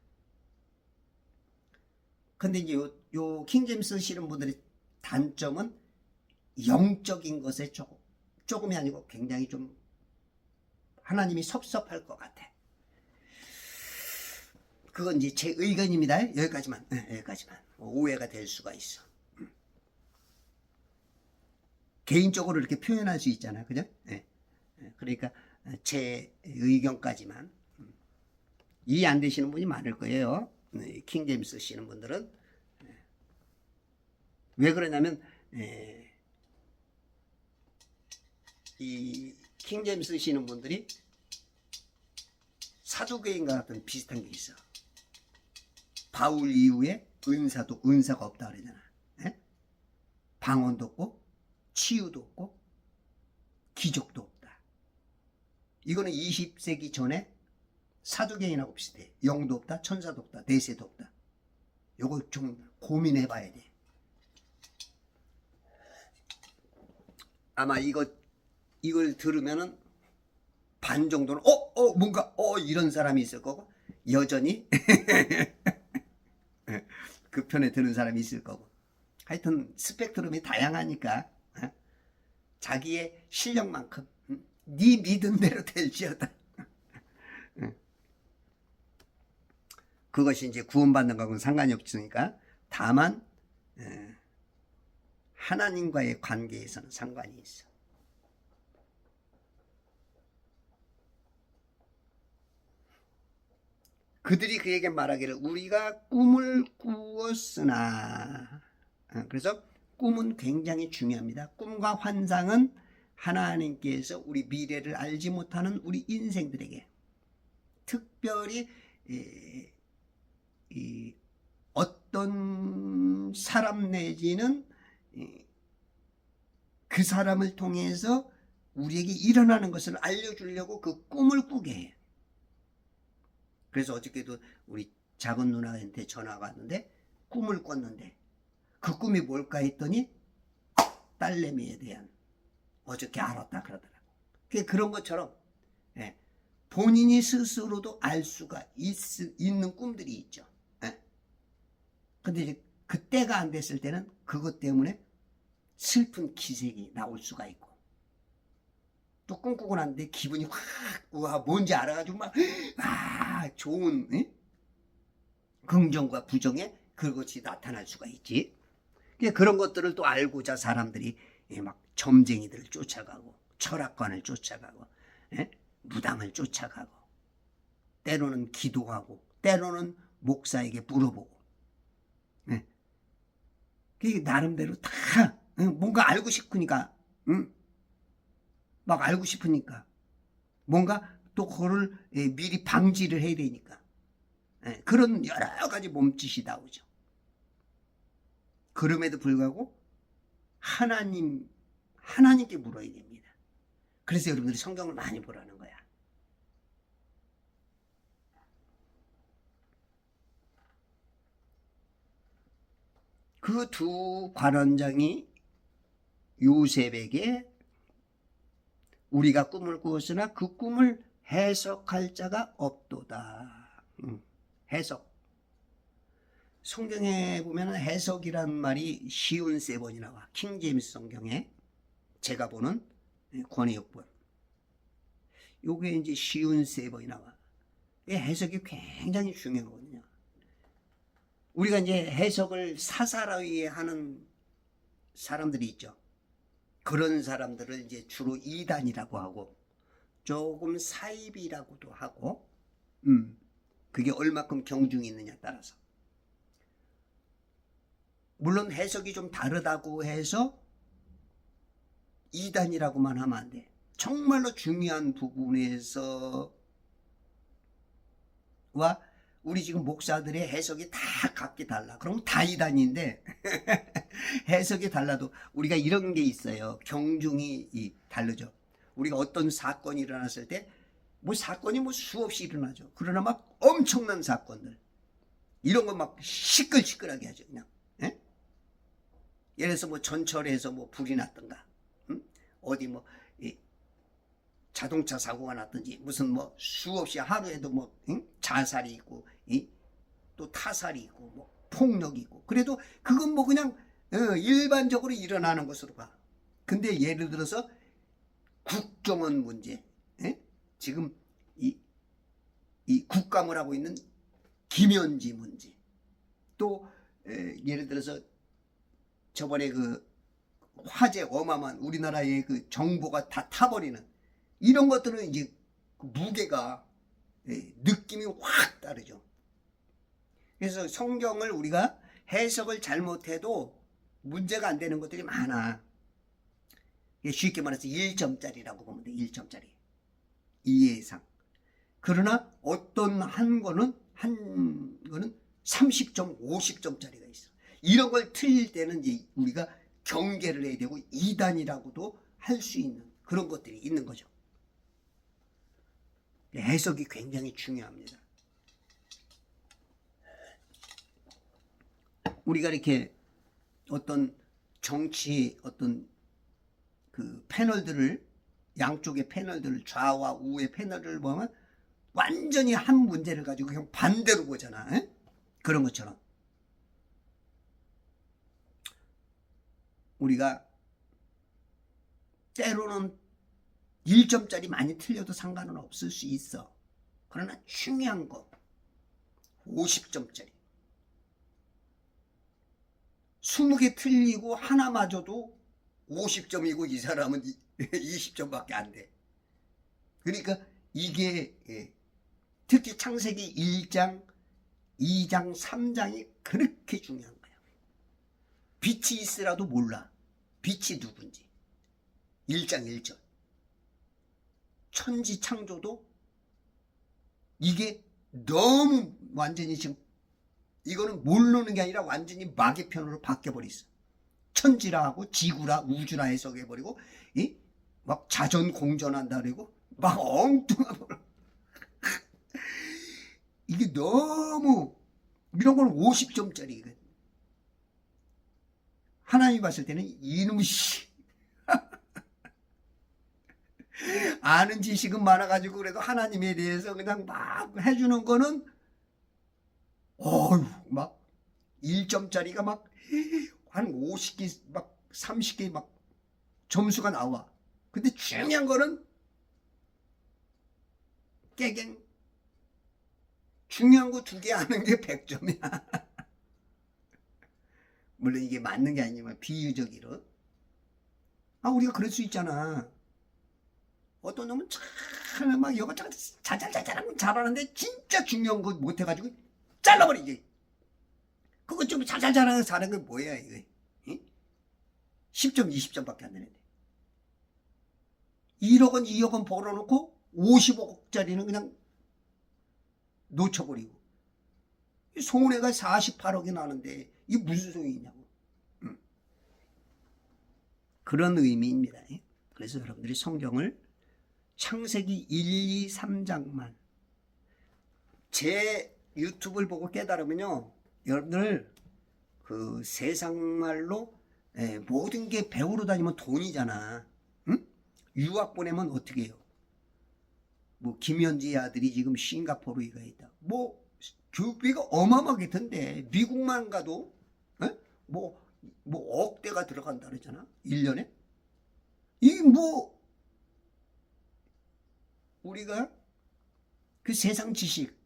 근데 이제 요 킹제임스 쓰시는 분들의 단점은 영적인 것에 조금이 아니고 굉장히 좀 하나님이 섭섭할 것 같아. 그건 이제 제 의견입니다. 여기까지만. 오해가 될 수가 있어. 개인적으로 이렇게 표현할 수 있잖아요. 그죠? 그러니까 제 의견까지만. 이해 안 되시는 분이 많을 거예요. 킹제임스 쓰시는 분들은. 왜 그러냐면 이 킹제임스 쓰시는 분들이 사두개인과 같은 비슷한 게 있어. 바울 이후에 은사가 없다 그러잖아. 방언도 없고 치유도 없고 기적도 없다. 이거는 20세기 전에 사도계인하고 비슷해. 영도 없다, 천사도 없다, 내세도 없다. 요거 좀 고민해 봐야 돼. 아마 이걸 들으면은 반 정도는 뭔가 이런 사람이 있을 거고, 여전히 그 편에 드는 사람이 있을 거고. 하여튼 스펙트럼이 다양하니까 자기의 실력만큼 네 믿은 대로 될지어다. 그것이 이제 구원받는 거하고는 상관이 없으니까. 다만 하나님과의 관계에서는 상관이 있어. 그들이 그에게 말하기를 우리가 꿈을 꾸었으나. 그래서 꿈은 굉장히 중요합니다. 꿈과 환상은 하나님께서 우리 미래를 알지 못하는 우리 인생들에게 특별히 어떤 사람 내지는 그 사람을 통해서 우리에게 일어나는 것을 알려주려고 그 꿈을 꾸게 해요. 그래서 어저께도 우리 작은 누나한테 전화가 왔는데 꿈을 꿨는데 그 꿈이 뭘까 했더니 딸내미에 대한 어저께 알았다 그러더라고. 그런 것처럼 본인이 스스로도 알 수가 있는 꿈들이 있죠. 근데 이제 그때가 안 됐을 때는 그것 때문에 슬픈 기색이 나올 수가 있고, 또 꿈꾸고 났는데 기분이 확 뭔지 알아가지고 막 좋은 긍정과 부정의 그것이 나타날 수가 있지. 그런 것들을 또 알고자 사람들이 막 점쟁이들을 쫓아가고 철학관을 쫓아가고 무당을 쫓아가고 때로는 기도하고 때로는 목사에게 물어보고 그게 나름대로 다 뭔가 알고 싶으니까 막 알고 싶으니까 뭔가 또 그거를 미리 방지를 해야 되니까 그런 여러 가지 몸짓이 나오죠. 그럼에도 불구하고 하나님께 물어야 됩니다. 그래서 여러분들이 성경을 많이 보라는 거야. 그 두 관원장이 요셉에게 우리가 꿈을 꾸었으나 그 꿈을 해석할 자가 없도다. 해석. 성경에 보면 해석이란 말이 쉬운 3번이 나와. 킹제임스 성경에 제가 보는 권해역본. 요게 이제 쉬운 3번이 나와. 이 해석이 굉장히 중요하거든요. 우리가 이제 해석을 사사로이 하는 사람들이 있죠. 그런 사람들을 이제 주로 이단이라고 하고 조금 사입이라고도 하고 그게 얼마큼 경중이 있느냐에 따라서. 물론 해석이 좀 다르다고 해서 이단이라고만 하면 안 돼. 정말로 중요한 부분에서 우리 지금 목사들의 해석이 다 각기 달라. 그럼 다 이단인데 해석이 달라도 우리가 이런 게 있어요. 경중이 다르죠. 우리가 어떤 사건이 일어났을 때 사건이 수없이 일어나죠. 그러나 막 엄청난 사건들 이런 거 막 시끌시끌하게 하죠. 그냥 예를 들어서 전철에서 불이 났던가 어디 자동차 사고가 났든지 무슨 수없이 하루에도 자살이 있고 또 타살이 있고 폭력이 있고 그래도 그건 그냥 일반적으로 일어나는 것으로 봐. 근데 예를 들어서 국정원 문제, 지금 이 국감을 하고 있는 김현지 문제, 또 예를 들어서 저번에 그 화재 어마어마한 우리나라의 그 정보가 다 타버리는 이런 것들은 이제 무게가 느낌이 확 다르죠. 그래서 성경을 우리가 해석을 잘못해도 문제가 안 되는 것들이 많아. 쉽게 말해서 1점짜리라고 보면 돼. 1점짜리 이해상. 그러나 어떤 한 거는 30점, 50점짜리가 있어. 이런 걸 틀릴 때는 이제 우리가 경계를 해야 되고 이단이라고도 할 수 있는 그런 것들이 있는 거죠. 해석이 굉장히 중요합니다. 우리가 이렇게 어떤 정치 어떤 그 패널들을 양쪽의 패널들을 좌와 우의 패널을 보면 완전히 한 문제를 가지고 그냥 반대로 보잖아. 에? 그런 것처럼 우리가 때로는 1점짜리 많이 틀려도 상관은 없을 수 있어. 그러나 중요한 거 50점짜리 20개 틀리고 하나 맞아도 50점이고 이 사람은 20점밖에 안 돼. 그러니까 이게 특히 창세기 1장, 2장, 3장이 그렇게 중요한 거야. 빛이 있으라도 몰라. 빛이 누군지. 1장 1절. 천지 창조도 이게 너무 완전히 지금 이거는 모르는 게 아니라 완전히 마개편으로 바뀌어버렸어. 천지라 하고 지구라 우주라 해석해버리고 막 자전공전한다 그러고 막 엉뚱하고 이게 너무 이런 건 50점짜리거든. 하나님이 봤을 때는 이놈의 아는 지식은 많아가지고 그래도 하나님에 대해서 그냥 막 해주는 거는 어휴 막 1점짜리가 막 한 50개 막 30개 막 점수가 나와. 근데 중요한 거는 깨갱 중요한 거 2개 아는 게 100점이야. 물론 이게 맞는 게 아니지만 비유적으로 우리가 그럴 수 있잖아. 어떤 놈은 참 막 이것저것 자잘자잘하면 잘하는데 진짜 중요한 거 못해가지고 잘라버리지. 그거 좀 자잘자잘하는 사는 건 뭐야 이거. 10점 20점밖에 안 되는데 1억 원 2억 원 벌어놓고 50억짜리는 그냥 놓쳐버리고 손해가 48억이 나는데 이게 무슨 소용이 있냐고. 그런 의미입니다. 그래서 여러분들이 성경을 창세기 1, 2, 3장만 제 유튜브를 보고 깨달으면요 여러분들 그 세상말로 모든 게 배우러 다니면 돈이잖아. 응? 유학 보내면 어떻게 해요? 뭐 김현지 아들이 지금 싱가포르에 가 있다. 뭐 교육비가 어마어마하게 든대. 미국만 가도 뭐 억대가 들어간다 그러잖아. 1년에. 이게 뭐 우리가 그 세상 지식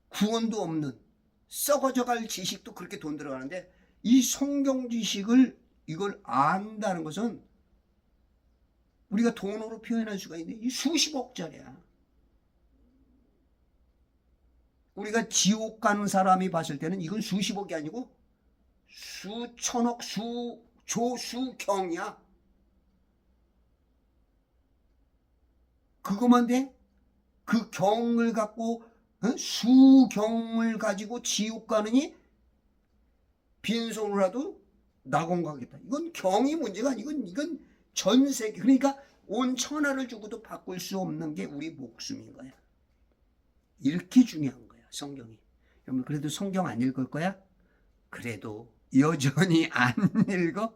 구원도 없는 썩어져 갈 지식도 그렇게 돈 들어가는데 이 성경 지식을 이걸 안다는 것은 우리가 돈으로 표현할 수가 있는데 이 수십억짜리야. 우리가 지옥 가는 사람이 봤을 때는 이건 수십억이 아니고 수천억 수조 수경이야. 그것만 돼? 그 경을 갖고 수경을 가지고 지옥 가느니 빈손으로라도 낙원 가겠다. 이건 경이 문제가 아니고 이건 전 세계 그러니까 온 천하를 주고도 바꿀 수 없는 게 우리 목숨인 거야. 이렇게 중요한 거야 성경이. 여러분 그래도 성경 안 읽을 거야? 그래도 여전히 안 읽어?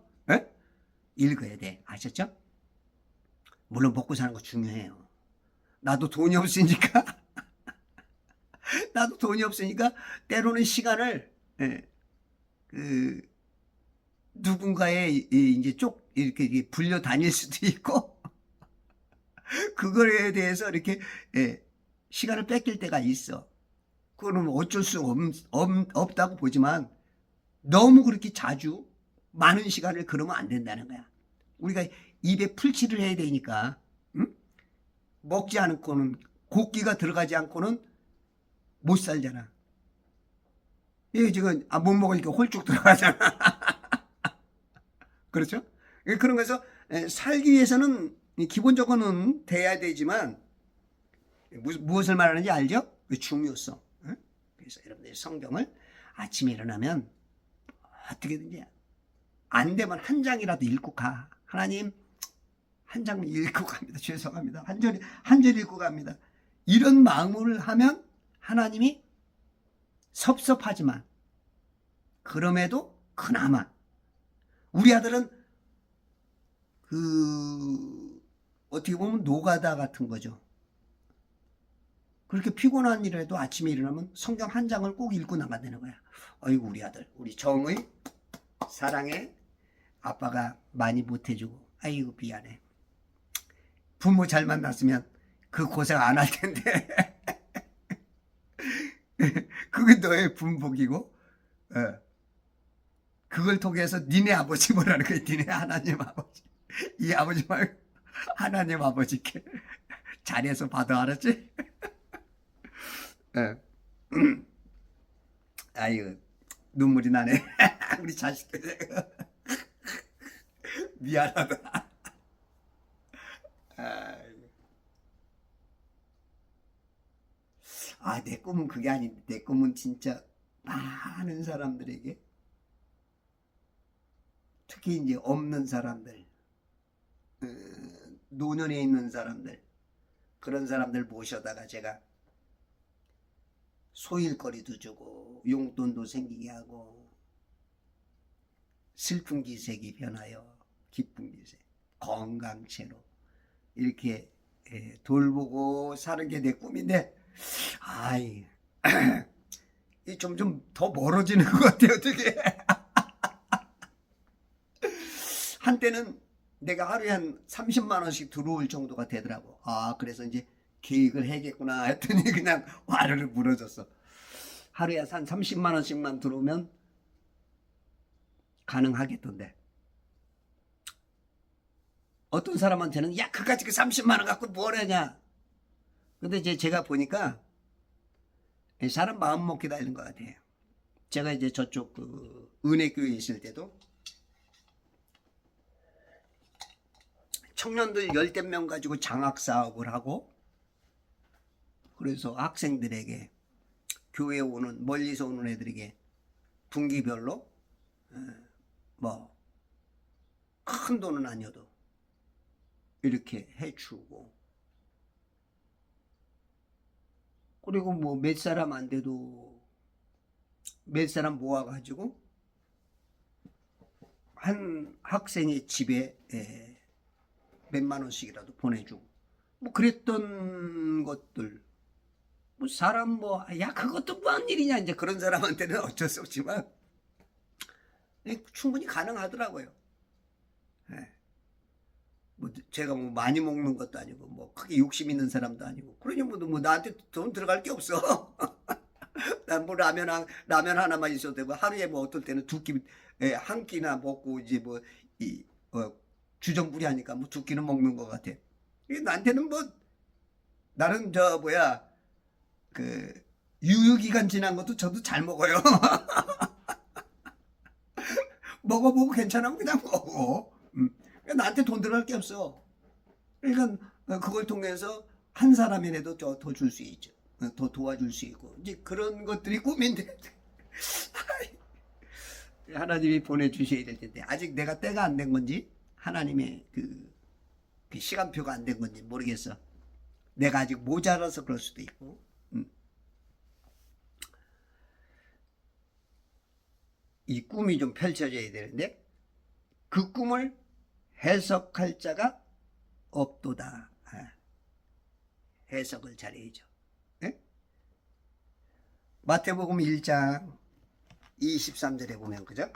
읽어야 돼. 아셨죠? 물론 먹고 사는 거 중요해요. 나도 돈이 없으니까 때로는 시간을 누군가의 이제 쪽 이렇게 불려 다닐 수도 있고 그거에 대해서 이렇게 시간을 뺏길 때가 있어. 그거는 어쩔 수 없다고 보지만 너무 그렇게 자주 많은 시간을 그러면 안 된다는 거야. 우리가 입에 풀칠을 해야 되니까 먹지 않고는 고기가 들어가지 않고는 못 살잖아. 이게 지금 못 먹으니까 홀쭉 들어가잖아. 그렇죠? 그런 거에서 살기 위해서는 기본적으로는 돼야 되지만 무엇을 말하는지 알죠? 그 중요성. 그래서 여러분들이 성경을 아침에 일어나면 어떻게든지 안 되면 한 장이라도 읽고 가. 하나님 한 장 읽고 갑니다. 죄송합니다. 한 절 읽고 갑니다. 이런 마음을 하면 하나님이 섭섭하지만 그럼에도 그나마 우리 아들은 어떻게 보면 노가다 같은 거죠. 그렇게 피곤한 일에도 아침에 일어나면 성경 한 장을 꼭 읽고 나간다는 거야. 어이구 우리 아들, 우리 정의 사랑해. 아빠가 많이 못해주고 아이고 미안해. 부모 잘 만났으면 그 고생 안 할 텐데 그게 너의 분복이고 그걸 통해서 니네 아버지 뭐라는 거야. 니네 하나님 아버지. 이 아버지 말고 하나님 아버지께 잘해서 받아. 알았지? 아유 눈물이 나네. 우리 자식들 미안하다. 내 꿈은 그게 아닌데 내 꿈은 진짜 많은 사람들에게 특히 이제 없는 사람들, 노년에 있는 사람들, 그런 사람들 모셔다가 제가 소일거리도 주고 용돈도 생기게 하고 슬픈 기색이 변하여 기쁜 기색, 건강체로 이렇게 돌보고 사는 게 내 꿈인데 이 점점 더 멀어지는 것 같아요. 어떻게 한때는 내가 하루에 한 30만 원씩 들어올 정도가 되더라고. 그래서 이제 계획을 해야겠구나 했더니 그냥 와르르 무너졌어. 하루에 한 30만 원씩만 들어오면 가능하겠던데 어떤 사람한테는 야 그까짓 그 30만 원 갖고 뭘 하냐. 근데 이제 제가 보니까 사람 마음 먹기 달린 것 같아요. 제가 이제 저쪽 은혜교회에 있을 때도 청년들 열댓 명 가지고 장학 사업을 하고 그래서 학생들에게 교회에 오는 멀리서 오는 애들에게 분기별로 뭐 큰 돈은 아니어도 이렇게 해주고 그리고 뭐 몇 사람 안 돼도 몇 사람 모아가지고 한 학생의 집에 몇만 원씩이라도 보내주고 뭐 그랬던 것들 뭐 사람 야 그것도 무슨 일이냐 이제 그런 사람한테는 어쩔 수 없지만 충분히 가능하더라고요. 뭐 제가 뭐 많이 먹는 것도 아니고 뭐 크게 욕심 있는 사람도 아니고 그러니 뭐 나한테 돈 들어갈 게 없어. 난 뭐 라면 하나만 있어도 되고 하루에 뭐 어떨 때는 한 끼나 먹고 이제 뭐 주정부리 하니까 뭐 2끼는 먹는 것 같아. 나한테는 뭐 나는 유효기간 지난 것도 저도 잘 먹어요. 먹어보고 괜찮으면 그냥 먹어. 나한테 돈 들어갈 게 없어. 그러니까 그걸 통해서 한 사람이라도 더 줄 수 있죠. 더 도와줄 수 있고 이제 그런 것들이 꿈인데 하나님이 보내주셔야 될 텐데 아직 내가 때가 안 된 건지 하나님의 그 시간표가 안 된 건지 모르겠어. 내가 아직 모자라서 그럴 수도 있고. 이 꿈이 좀 펼쳐져야 되는데 그 꿈을 해석할 자가 없도다. 해석을 잘해야죠. 마태복음 1장 23절에 보면 그죠?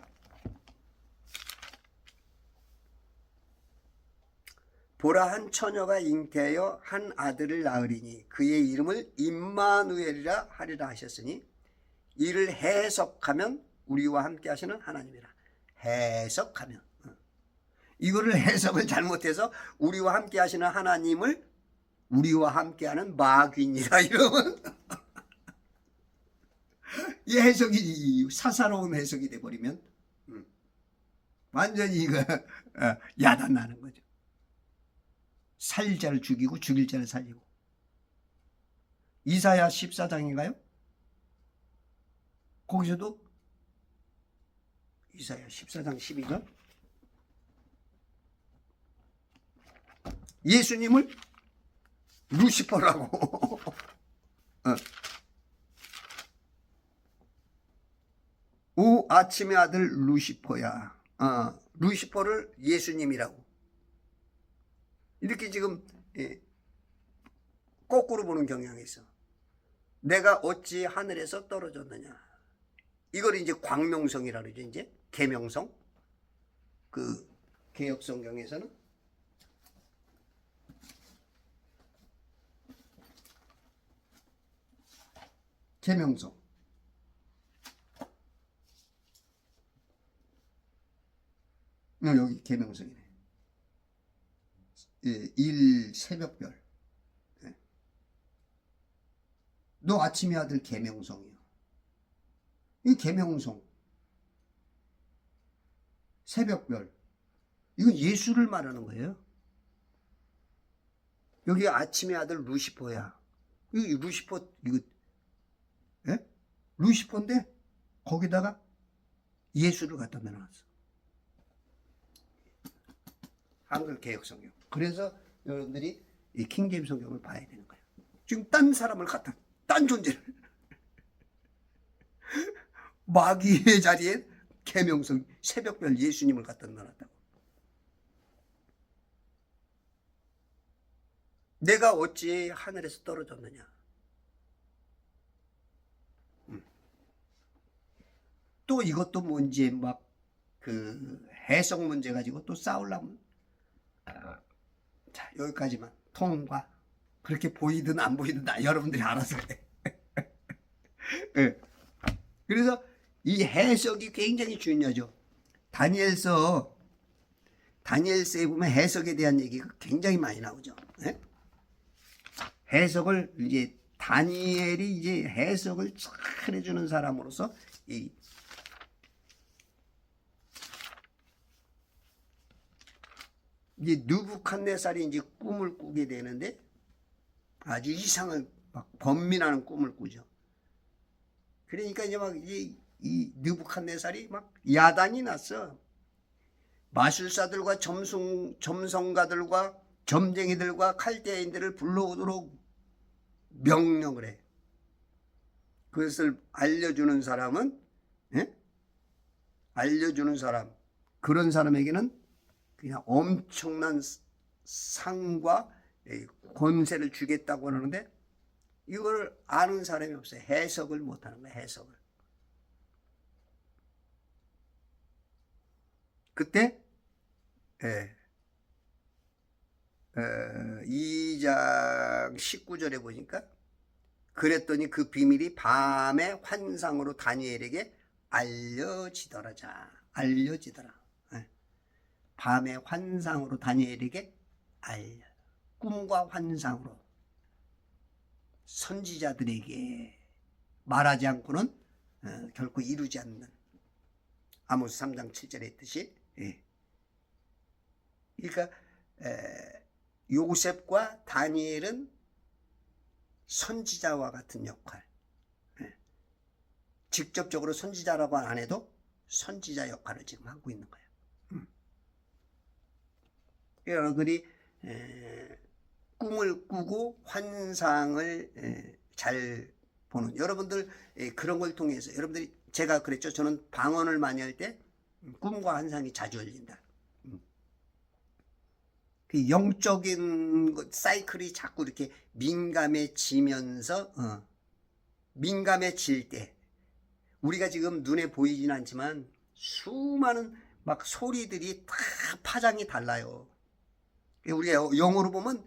보라 한 처녀가 잉태하여 한 아들을 낳으리니 그의 이름을 임마누엘이라 하리라 하셨으니 이를 해석하면 우리와 함께 하시는 하나님이라. 해석하면 이거를 해석을 잘못해서 우리와 함께 하시는 하나님을 우리와 함께하는 마귀니라 이러면 이 해석이 사사로운 해석이 돼버리면 완전히 이거 야단나는 거죠. 살릴 자를 죽이고 죽일 자를 살리고. 이사야 14장인가요? 거기서도 이사야 14장 12절 예수님을 루시퍼라고. 어. 오 아침의 아들 루시퍼야. 루시퍼를 예수님이라고. 이렇게 지금 거꾸로 보는 경향이 있어. 내가 어찌 하늘에서 떨어졌느냐. 이걸 이제 광명성이라 그러죠. 이제 계명성. 그 개역 성경에서는 계명성. 여기 계명성이네. 일 새벽별. 너 아침의 아들 계명성이요. 이 계명성. 새벽별. 이건 예수를 말하는 거예요. 여기 아침의 아들 루시퍼야. 이 루시퍼 이거 루시퍼인데 거기다가 예수를 갖다 넣어놨어. 한글 개역 성경. 그래서 여러분들이 이 킹제임스 성경을 봐야 되는 거예요. 지금 딴 사람을 갖다 딴 존재를 마귀의 자리에 계명성 새벽별 예수님을 갖다 넣어놨다고. 내가 어찌 하늘에서 떨어졌느냐. 또 이것도 뭔지 막 그 해석 문제 가지고 또 싸우려면 자 여기까지만 통과. 그렇게 보이든 안 보이든 여러분들이 알아서 해. 네. 그래서 이 해석이 굉장히 중요하죠. 다니엘서에 보면 해석에 대한 얘기가 굉장히 많이 나오죠. 네? 해석을 이제 다니엘이 이제 해석을 잘 해주는 사람으로서 이제 느부갓네살이 이제 꿈을 꾸게 되는데 아주 이상한 막 번민하는 꿈을 꾸죠. 그러니까 이제 막 이 느부갓네살이 막 야단이 났어. 마술사들과 점성가들과 점쟁이들과 칼데인들을 불러오도록 명령을 해. 그것을 알려주는 사람은 알려주는 사람 그런 사람에게는 그냥 엄청난 상과 권세를 주겠다고 하는데 이걸 아는 사람이 없어요. 해석을 못하는 거예요. 해석을. 그때 2장 19절에 보니까 그랬더니 그 비밀이 밤의 환상으로 다니엘에게 알려지더라. 밤의 환상으로 다니엘에게 꿈과 환상으로 선지자들에게 말하지 않고는 결코 이루지 않는 아모스 3장 7절에 있듯이 그러니까 요셉과 다니엘은 선지자와 같은 역할 직접적으로 선지자라고 안 해도 선지자 역할을 지금 하고 있는 거예요. 여러분들이 꿈을 꾸고 환상을 잘 보는 여러분들 그런 걸 통해서 여러분들이 제가 그랬죠. 저는 방언을 많이 할 때 꿈과 환상이 자주 열린다. 그 영적인 사이클이 자꾸 이렇게 민감해지면서 민감해질 때 우리가 지금 눈에 보이진 않지만 수많은 막 소리들이 다 파장이 달라요. 우리가 영어로 보면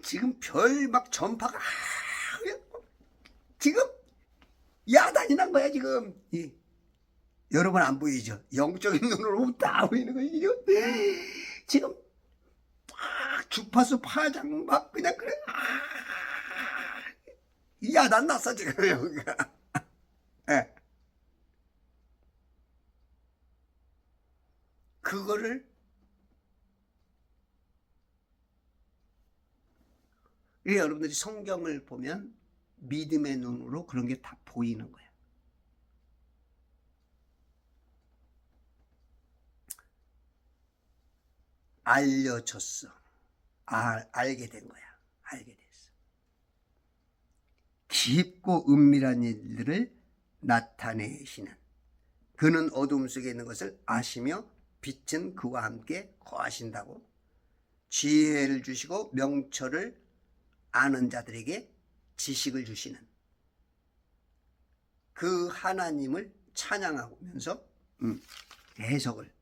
지금 별 막 전파가 지금 야단이 난 거야 지금. 여러분 안 보이죠? 영적인 눈으로 보면 다 보이는 거예요. 지금 딱 주파수 파장 막 그냥 그래. 야단 났어 지금 여기가. 그거를 여러분들이 성경을 보면 믿음의 눈으로 그런 게 다 보이는 거야. 알려줬어. 알게 된 거야. 알게 됐어. 깊고 은밀한 일들을 나타내시는, 그는 어둠 속에 있는 것을 아시며 빛은 그와 함께 거하신다고. 지혜를 주시고 명철을 아는 자들에게 지식을 주시는 그 하나님을 찬양하면서 해석을,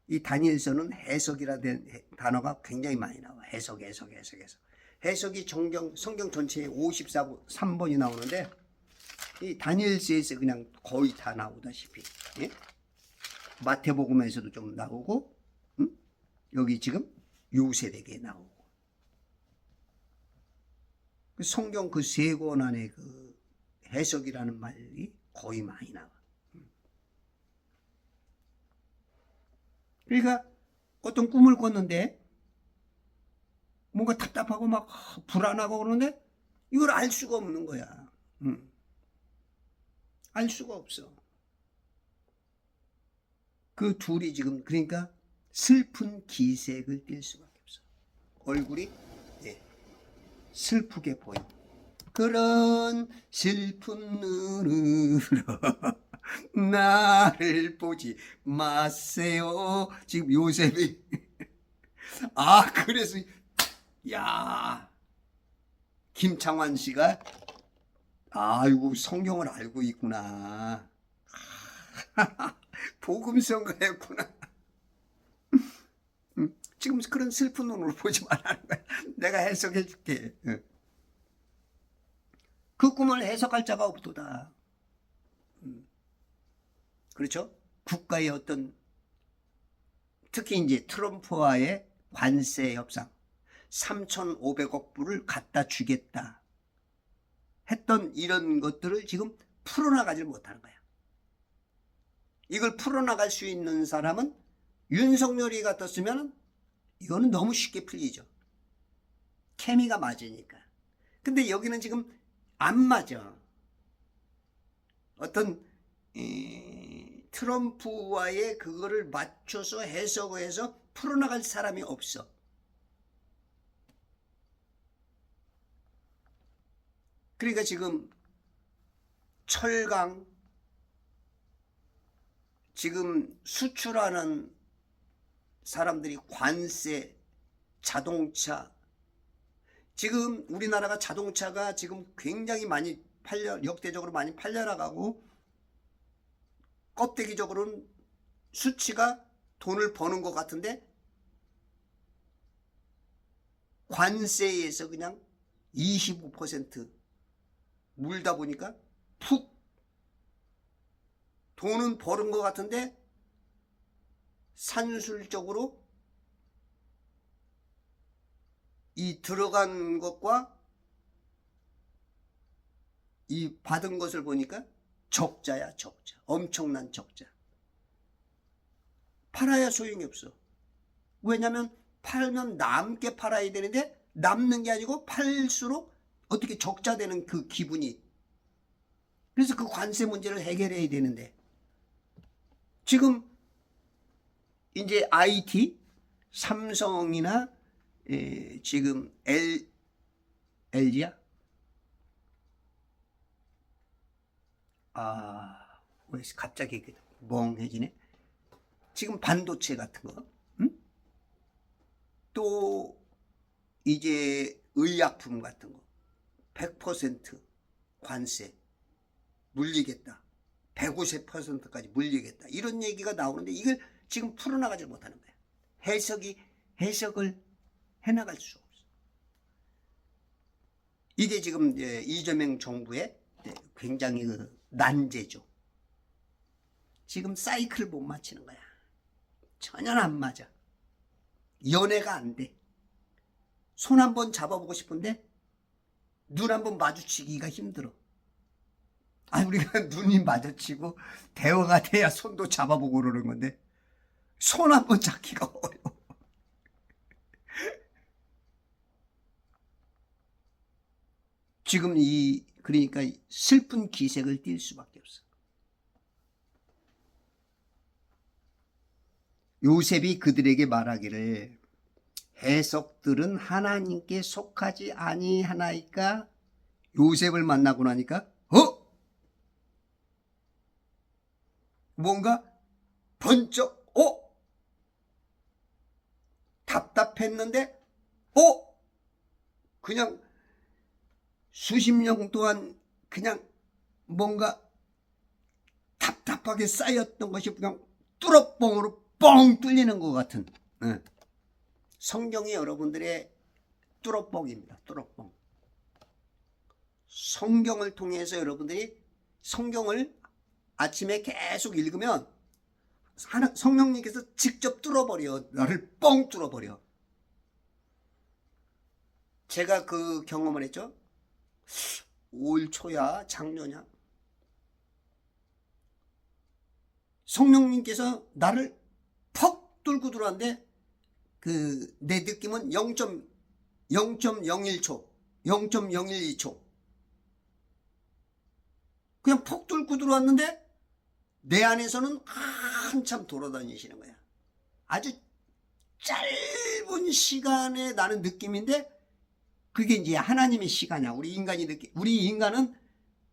이 다니엘서는 해석이라는 단어가 굉장히 많이 나와. 해석이 성경 전체에 53번이 나오는데 이 다니엘서에서 그냥 거의 다 나오다시피, 예? 마태복음에서도 좀 나오고, 여기 지금 요셉에게 나오고, 성경 그 세 권 안에 그 해석이라는 말이 거의 많이 나와. 그러니까 어떤 꿈을 꿨는데 뭔가 답답하고 막 불안하고 그러는데 이걸 알 수가 없는 거야. 알 수가 없어. 그 둘이 지금 그러니까 슬픈 기색을 띌 수밖에 없어. 얼굴이 슬프게 보여. 그런 슬픈 눈으로 나를 보지 마세요. 지금 요셉이 그래서 야, 김창완 씨가 아이고 성경을 알고 있구나. 복음성가였구나. 지금 그런 슬픈 눈으로 보지 말라는 거야. 내가 해석해 줄게. 그 꿈을 해석할 자가 없도다. 그렇죠? 국가의 어떤, 특히 이제 트럼프와의 관세 협상, 3,500억 불을 갖다 주겠다 했던 이런 것들을 지금 풀어나가질 못하는 거야. 이걸 풀어나갈 수 있는 사람은 윤석열이 같았으면 이거는 너무 쉽게 풀리죠. 케미가 맞으니까. 근데 여기는 지금 안 맞아. 어떤 트럼프와의 그거를 맞춰서 해석해서 풀어나갈 사람이 없어. 그러니까 지금 철강, 지금 수출하는 사람들이 관세, 자동차, 지금 우리나라가 자동차가 지금 굉장히 많이 역대적으로 많이 팔려나가고, 껍데기적으로는 수치가 돈을 버는 것 같은데 관세에서 그냥 25% 물다 보니까 푹 돈은 버는 것 같은데 산술적으로 이 들어간 것과 이 받은 것을 보니까 적자야, 적자. 엄청난 적자. 팔아야 소용이 없어. 왜냐하면 팔면 남게 팔아야 되는데 남는 게 아니고 팔수록 어떻게 적자 되는 그 기분이. 그래서 그 관세 문제를 해결해야 되는데 지금 이제 IT, 삼성이나 지금 LG야? 왜 갑자기 멍해지네. 지금 반도체 같은 거, 또 이제 의약품 같은 거 100% 관세 물리겠다, 150%까지 물리겠다, 이런 얘기가 나오는데 이걸 지금 풀어나가지 못하는 거야. 해석을 해나갈 수 없어. 이게 지금 이재명 정부의 굉장히 그 난제죠. 지금 사이클을 못 맞추는 거야. 전혀 안 맞아. 연애가 안 돼. 손 한번 잡아보고 싶은데 눈 한번 마주치기가 힘들어. 우리가 눈이 마주치고 대화가 돼야 손도 잡아보고 그러는 건데 손 한번 잡기가 어려워. 지금 그러니까 슬픈 기색을 띌 수밖에 없어. 요셉이 그들에게 말하기를 해석들은 하나님께 속하지 아니하나이까? 요셉을 만나고 나니까 뭔가 번쩍 답답했는데 그냥 수십 년 동안 그냥 뭔가 답답하게 쌓였던 것이 그냥 뚫어뻥으로 뻥 뚫리는 것 같은 성경이 여러분들의 뚫어뻥입니다. 뚫어뻥. 성경을 통해서 여러분들이 성경을 아침에 계속 읽으면 성령님께서 직접 뚫어버려. 나를 뻥 뚫어버려. 제가 그 경험을 했죠. 5일 초야 작년이야. 성령님께서 나를 퍽 뚫고 들어왔는데 내 느낌은 0.01초 0.012초 그냥 퍽 뚫고 들어왔는데 내 안에서는 한참 돌아다니시는 거야. 아주 짧은 시간에 나는 느낌인데 그게 이제 하나님의 시간이야. 우리 인간은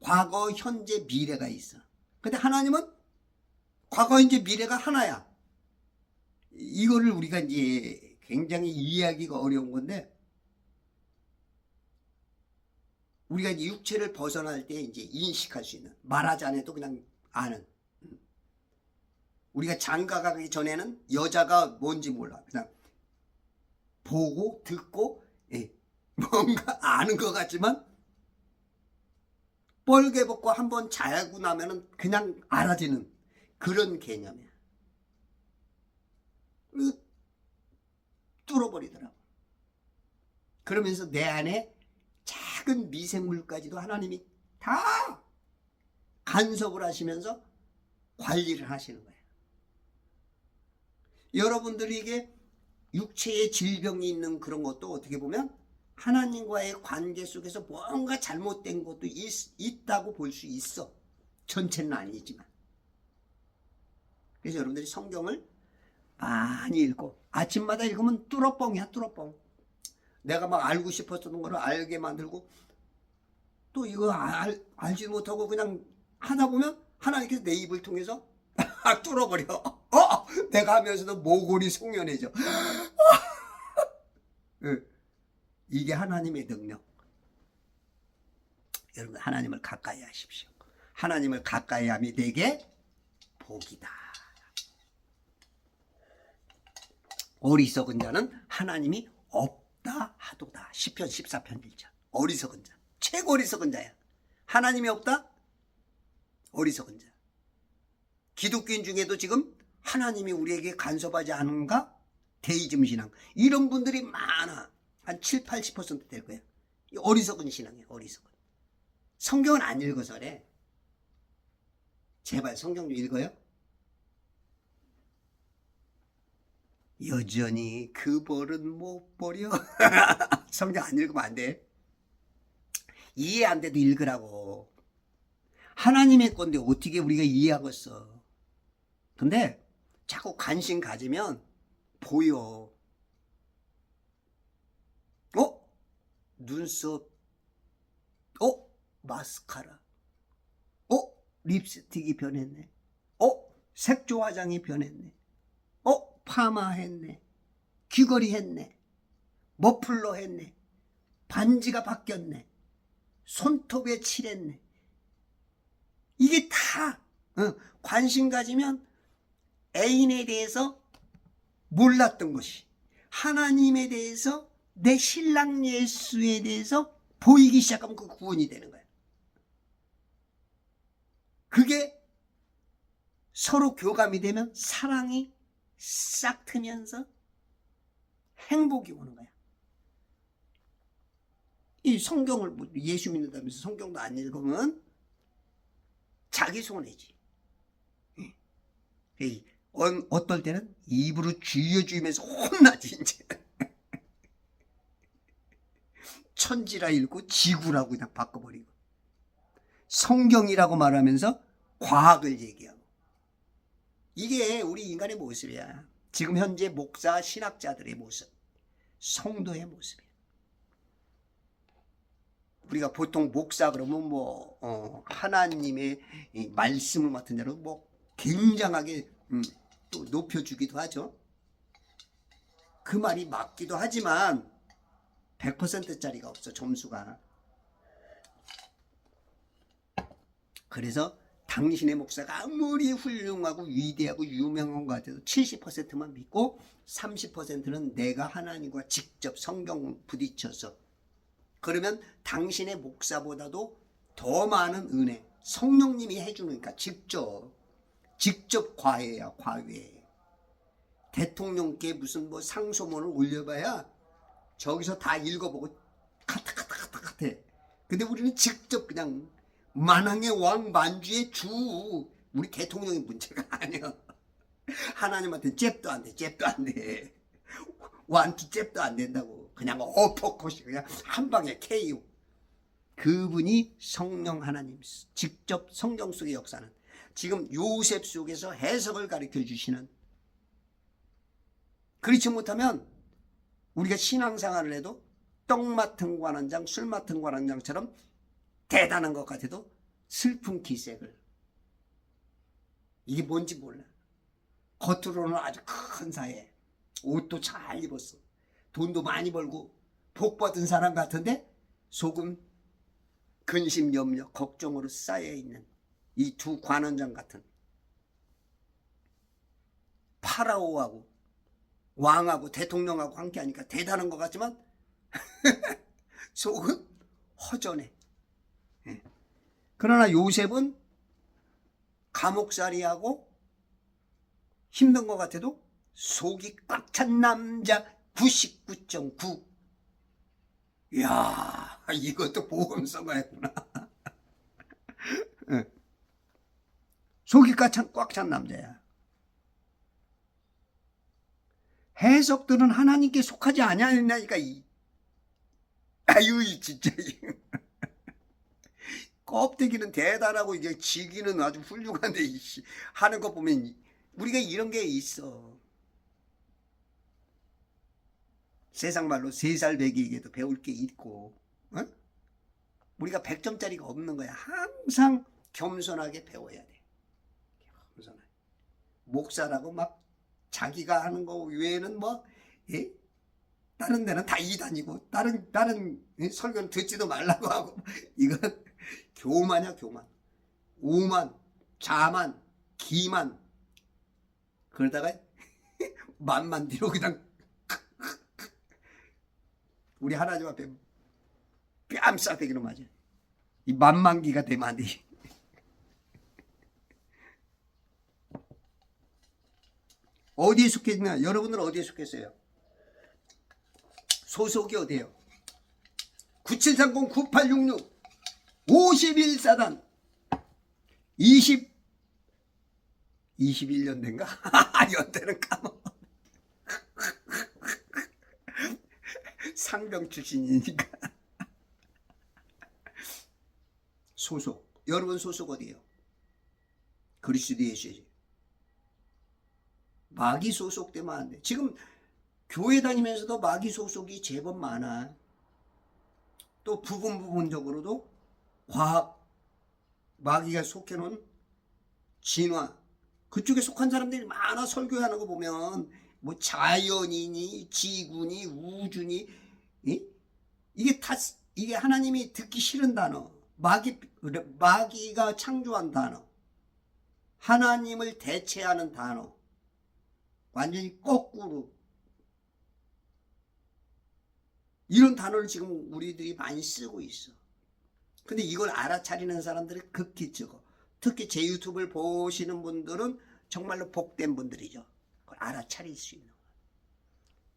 과거, 현재, 미래가 있어. 근데 하나님은 과거, 현재, 미래가 하나야. 이거를 우리가 이제 굉장히 이해하기가 어려운 건데, 우리가 이제 육체를 벗어날 때 이제 인식할 수 있는, 말하지 않아도 그냥 아는. 우리가 장가 가기 전에는 여자가 뭔지 몰라. 그냥 보고 듣고 뭔가 아는 것 같지만 뻘개 벗고 한번 자고 나면은 그냥 알아지는 그런 개념이야. 뚫어버리더라고. 그러면서 내 안에 작은 미생물까지도 하나님이 다 간섭을 하시면서 관리를 하시는 거예요. 여러분들에게 육체의 질병이 있는 그런 것도 어떻게 보면 하나님과의 관계 속에서 뭔가 잘못된 것도 있다고 볼 수 있어. 전체는 아니지만. 그래서 여러분들이 성경을 많이 읽고 아침마다 읽으면 뚫어뻥이야. 뚫어뻥. 내가 막 알고 싶었던 거를 알게 만들고 또 이거 알지 못하고 그냥 하다 보면 하나님께서 내 입을 통해서 뚫어버려. 내가 하면서도 모골이 송연해져. 이게 하나님의 능력. 여러분 하나님을 가까이 하십시오. 하나님을 가까이 함이 내게 복이다. 어리석은 자는 하나님이 없다 하도다. 시편 14편 1절. 어리석은 자. 최고 어리석은 자야. 하나님이 없다? 어리석은 자. 기독교인 중에도 지금 하나님이 우리에게 간섭하지 않은가? 데이즘 신앙. 이런 분들이 많아. 한 7, 80% 될 거야. 어리석은 신앙이야. 어리석은. 성경은 안 읽어서 그래. 제발 성경 좀 읽어요. 여전히 그 벌은 못 버려. 성경 안 읽으면 안 돼. 이해 안 돼도 읽으라고. 하나님의 건데 어떻게 우리가 이해하겠어. 근데 자꾸 관심 가지면 보여. 눈썹, 마스카라, 립스틱이 변했네, 색조 화장이 변했네, 파마 했네, 귀걸이 했네, 머플러 했네, 반지가 바뀌었네, 손톱에 칠했네. 이게 다 관심 가지면 애인에 대해서 몰랐던 것이 하나님에 대해서 내 신랑 예수에 대해서 보이기 시작하면 그 구원이 되는 거야. 그게 서로 교감이 되면 사랑이 싹 트면서 행복이 오는 거야. 이 성경을 예수 믿는다면서 성경도 안 읽으면 자기 손해지. 어떨 때는 입으로 쥐어주면서 혼나지 이제. 천지라 읽고 지구라고 그냥 바꿔버리고 성경이라고 말하면서 과학을 얘기하고. 이게 우리 인간의 모습이야. 지금 현재 목사 신학자들의 모습. 성도의 모습이에요. 우리가 보통 목사 그러면 하나님의 이 말씀을 맡은 자로 굉장하게 또 높여주기도 하죠. 그 말이 맞기도 하지만 100%짜리가 없어, 점수가. 그래서 당신의 목사가 아무리 훌륭하고 위대하고 유명한 것 같아도 70%만 믿고 30%는 내가 하나님과 직접 성경 부딪혀서, 그러면 당신의 목사보다도 더 많은 은혜, 성령님이 해주니까 직접 과외야, 과외. 대통령께 무슨 상소문을 올려봐야 저기서 다 읽어보고 카타카타카타 해. 근데 우리는 직접 그냥 만왕의 왕 만주의 주, 우리 대통령이 문제가 아니야. 하나님한테 잽도 안 돼, 잽도 안 돼. 완투 잽도 안 된다고. 그냥 어퍼컷이 그냥 한 방에 KO. 그분이 성령 하나님, 직접 성경 속의 역사는 지금 요셉 속에서 해석을 가르쳐 주시는. 그렇지 못하면 우리가 신앙생활을 해도 떡 맡은 관원장, 술 맡은 관원장처럼 대단한 것 같아도 슬픈 기색을, 이게 뭔지 몰라. 겉으로는 아주 큰 사회, 옷도 잘 입었어, 돈도 많이 벌고 복 받은 사람 같은데 속은 근심, 염려, 걱정으로 쌓여있는 이 두 관원장 같은, 파라오하고 왕하고 대통령하고 함께하니까 대단한 것 같지만 속은 허전해. 그러나 요셉은 감옥살이하고 힘든 것 같아도 속이 꽉 찬 남자 99.9. 이야, 이것도 보험서가 했구나. 속이 꽉 찬 남자야. 해석들은 하나님께 속하지 아니하냐니까. 아유, 진짜. 껍데기는 대단하고 이게 지기는 아주 훌륭한데 하는 거 보면 우리가 이런 게 있어. 세상 말로 3살 배기에게도 배울 게 있고, 우리가 100점짜리가 없는 거야. 항상 겸손하게 배워야 돼. 겸손하게. 목사라고 막 자기가 하는 거 외에는 다른 데는 다 이단이고 다른 설교는 듣지도 말라고 하고, 이건 교만이야, 교만. 오만, 자만, 기만. 그러다가 만만 뒤로 그냥 우리 하나님 앞에 뺨싸대기로 맞아. 이 만만기가 되면 안 돼. 어디에 속했냐? 여러분들은 어디에 속했어요? 소속이 어디에요? 9730-9866 51사단 21년 된가? 연대는 까먹어. 상병 출신이니까. 소속. 여러분 소속 어디에요? 그리스도 예수지. 마귀 소속되면 안 돼. 지금 교회 다니면서도 마귀 소속이 제법 많아. 또 부분적으로도 과학, 마귀가 속해놓은 진화, 그쪽에 속한 사람들이 많아. 설교하는 거 보면 자연이니 지구니 우주니, 이게 하나님이 듣기 싫은 단어, 마귀가 창조한 단어, 하나님을 대체하는 단어, 완전히 거꾸로. 이런 단어를 지금 우리들이 많이 쓰고 있어. 근데 이걸 알아차리는 사람들이 극히 적어. 특히 제 유튜브를 보시는 분들은 정말로 복된 분들이죠. 그걸 알아차릴 수 있는 거야.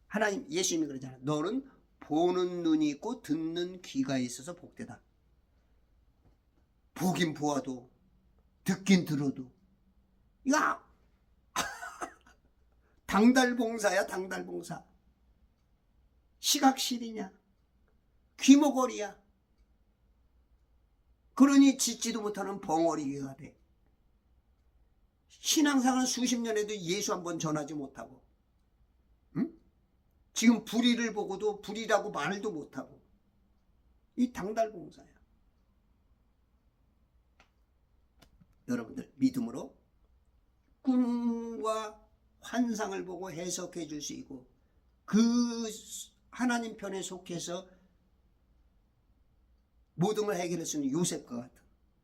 하나님, 예수님이 그러잖아. 너는 보는 눈이 있고 듣는 귀가 있어서 복되다. 보긴 보아도 듣긴 들어도. 이거 당달봉사야, 당달봉사. 시각실이냐, 귀머거리야. 그러니 짓지도 못하는 벙어리가 돼. 신앙생활 수십 년에도 예수 한 번 전하지 못하고, 지금 불의를 보고도 불의라고 말도 못하고 이 당달봉사야. 여러분들 믿음으로 꿈과 환상을 보고 해석해 줄 수 있고 그 하나님 편에 속해서 모든 걸 해결할 수 있는 요셉과 같은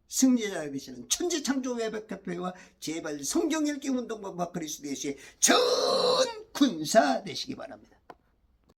승리자가 되시는 천지창조 외백협회와 제발 성경 읽기 운동과 그리스도의 전 군사 되시기 바랍니다.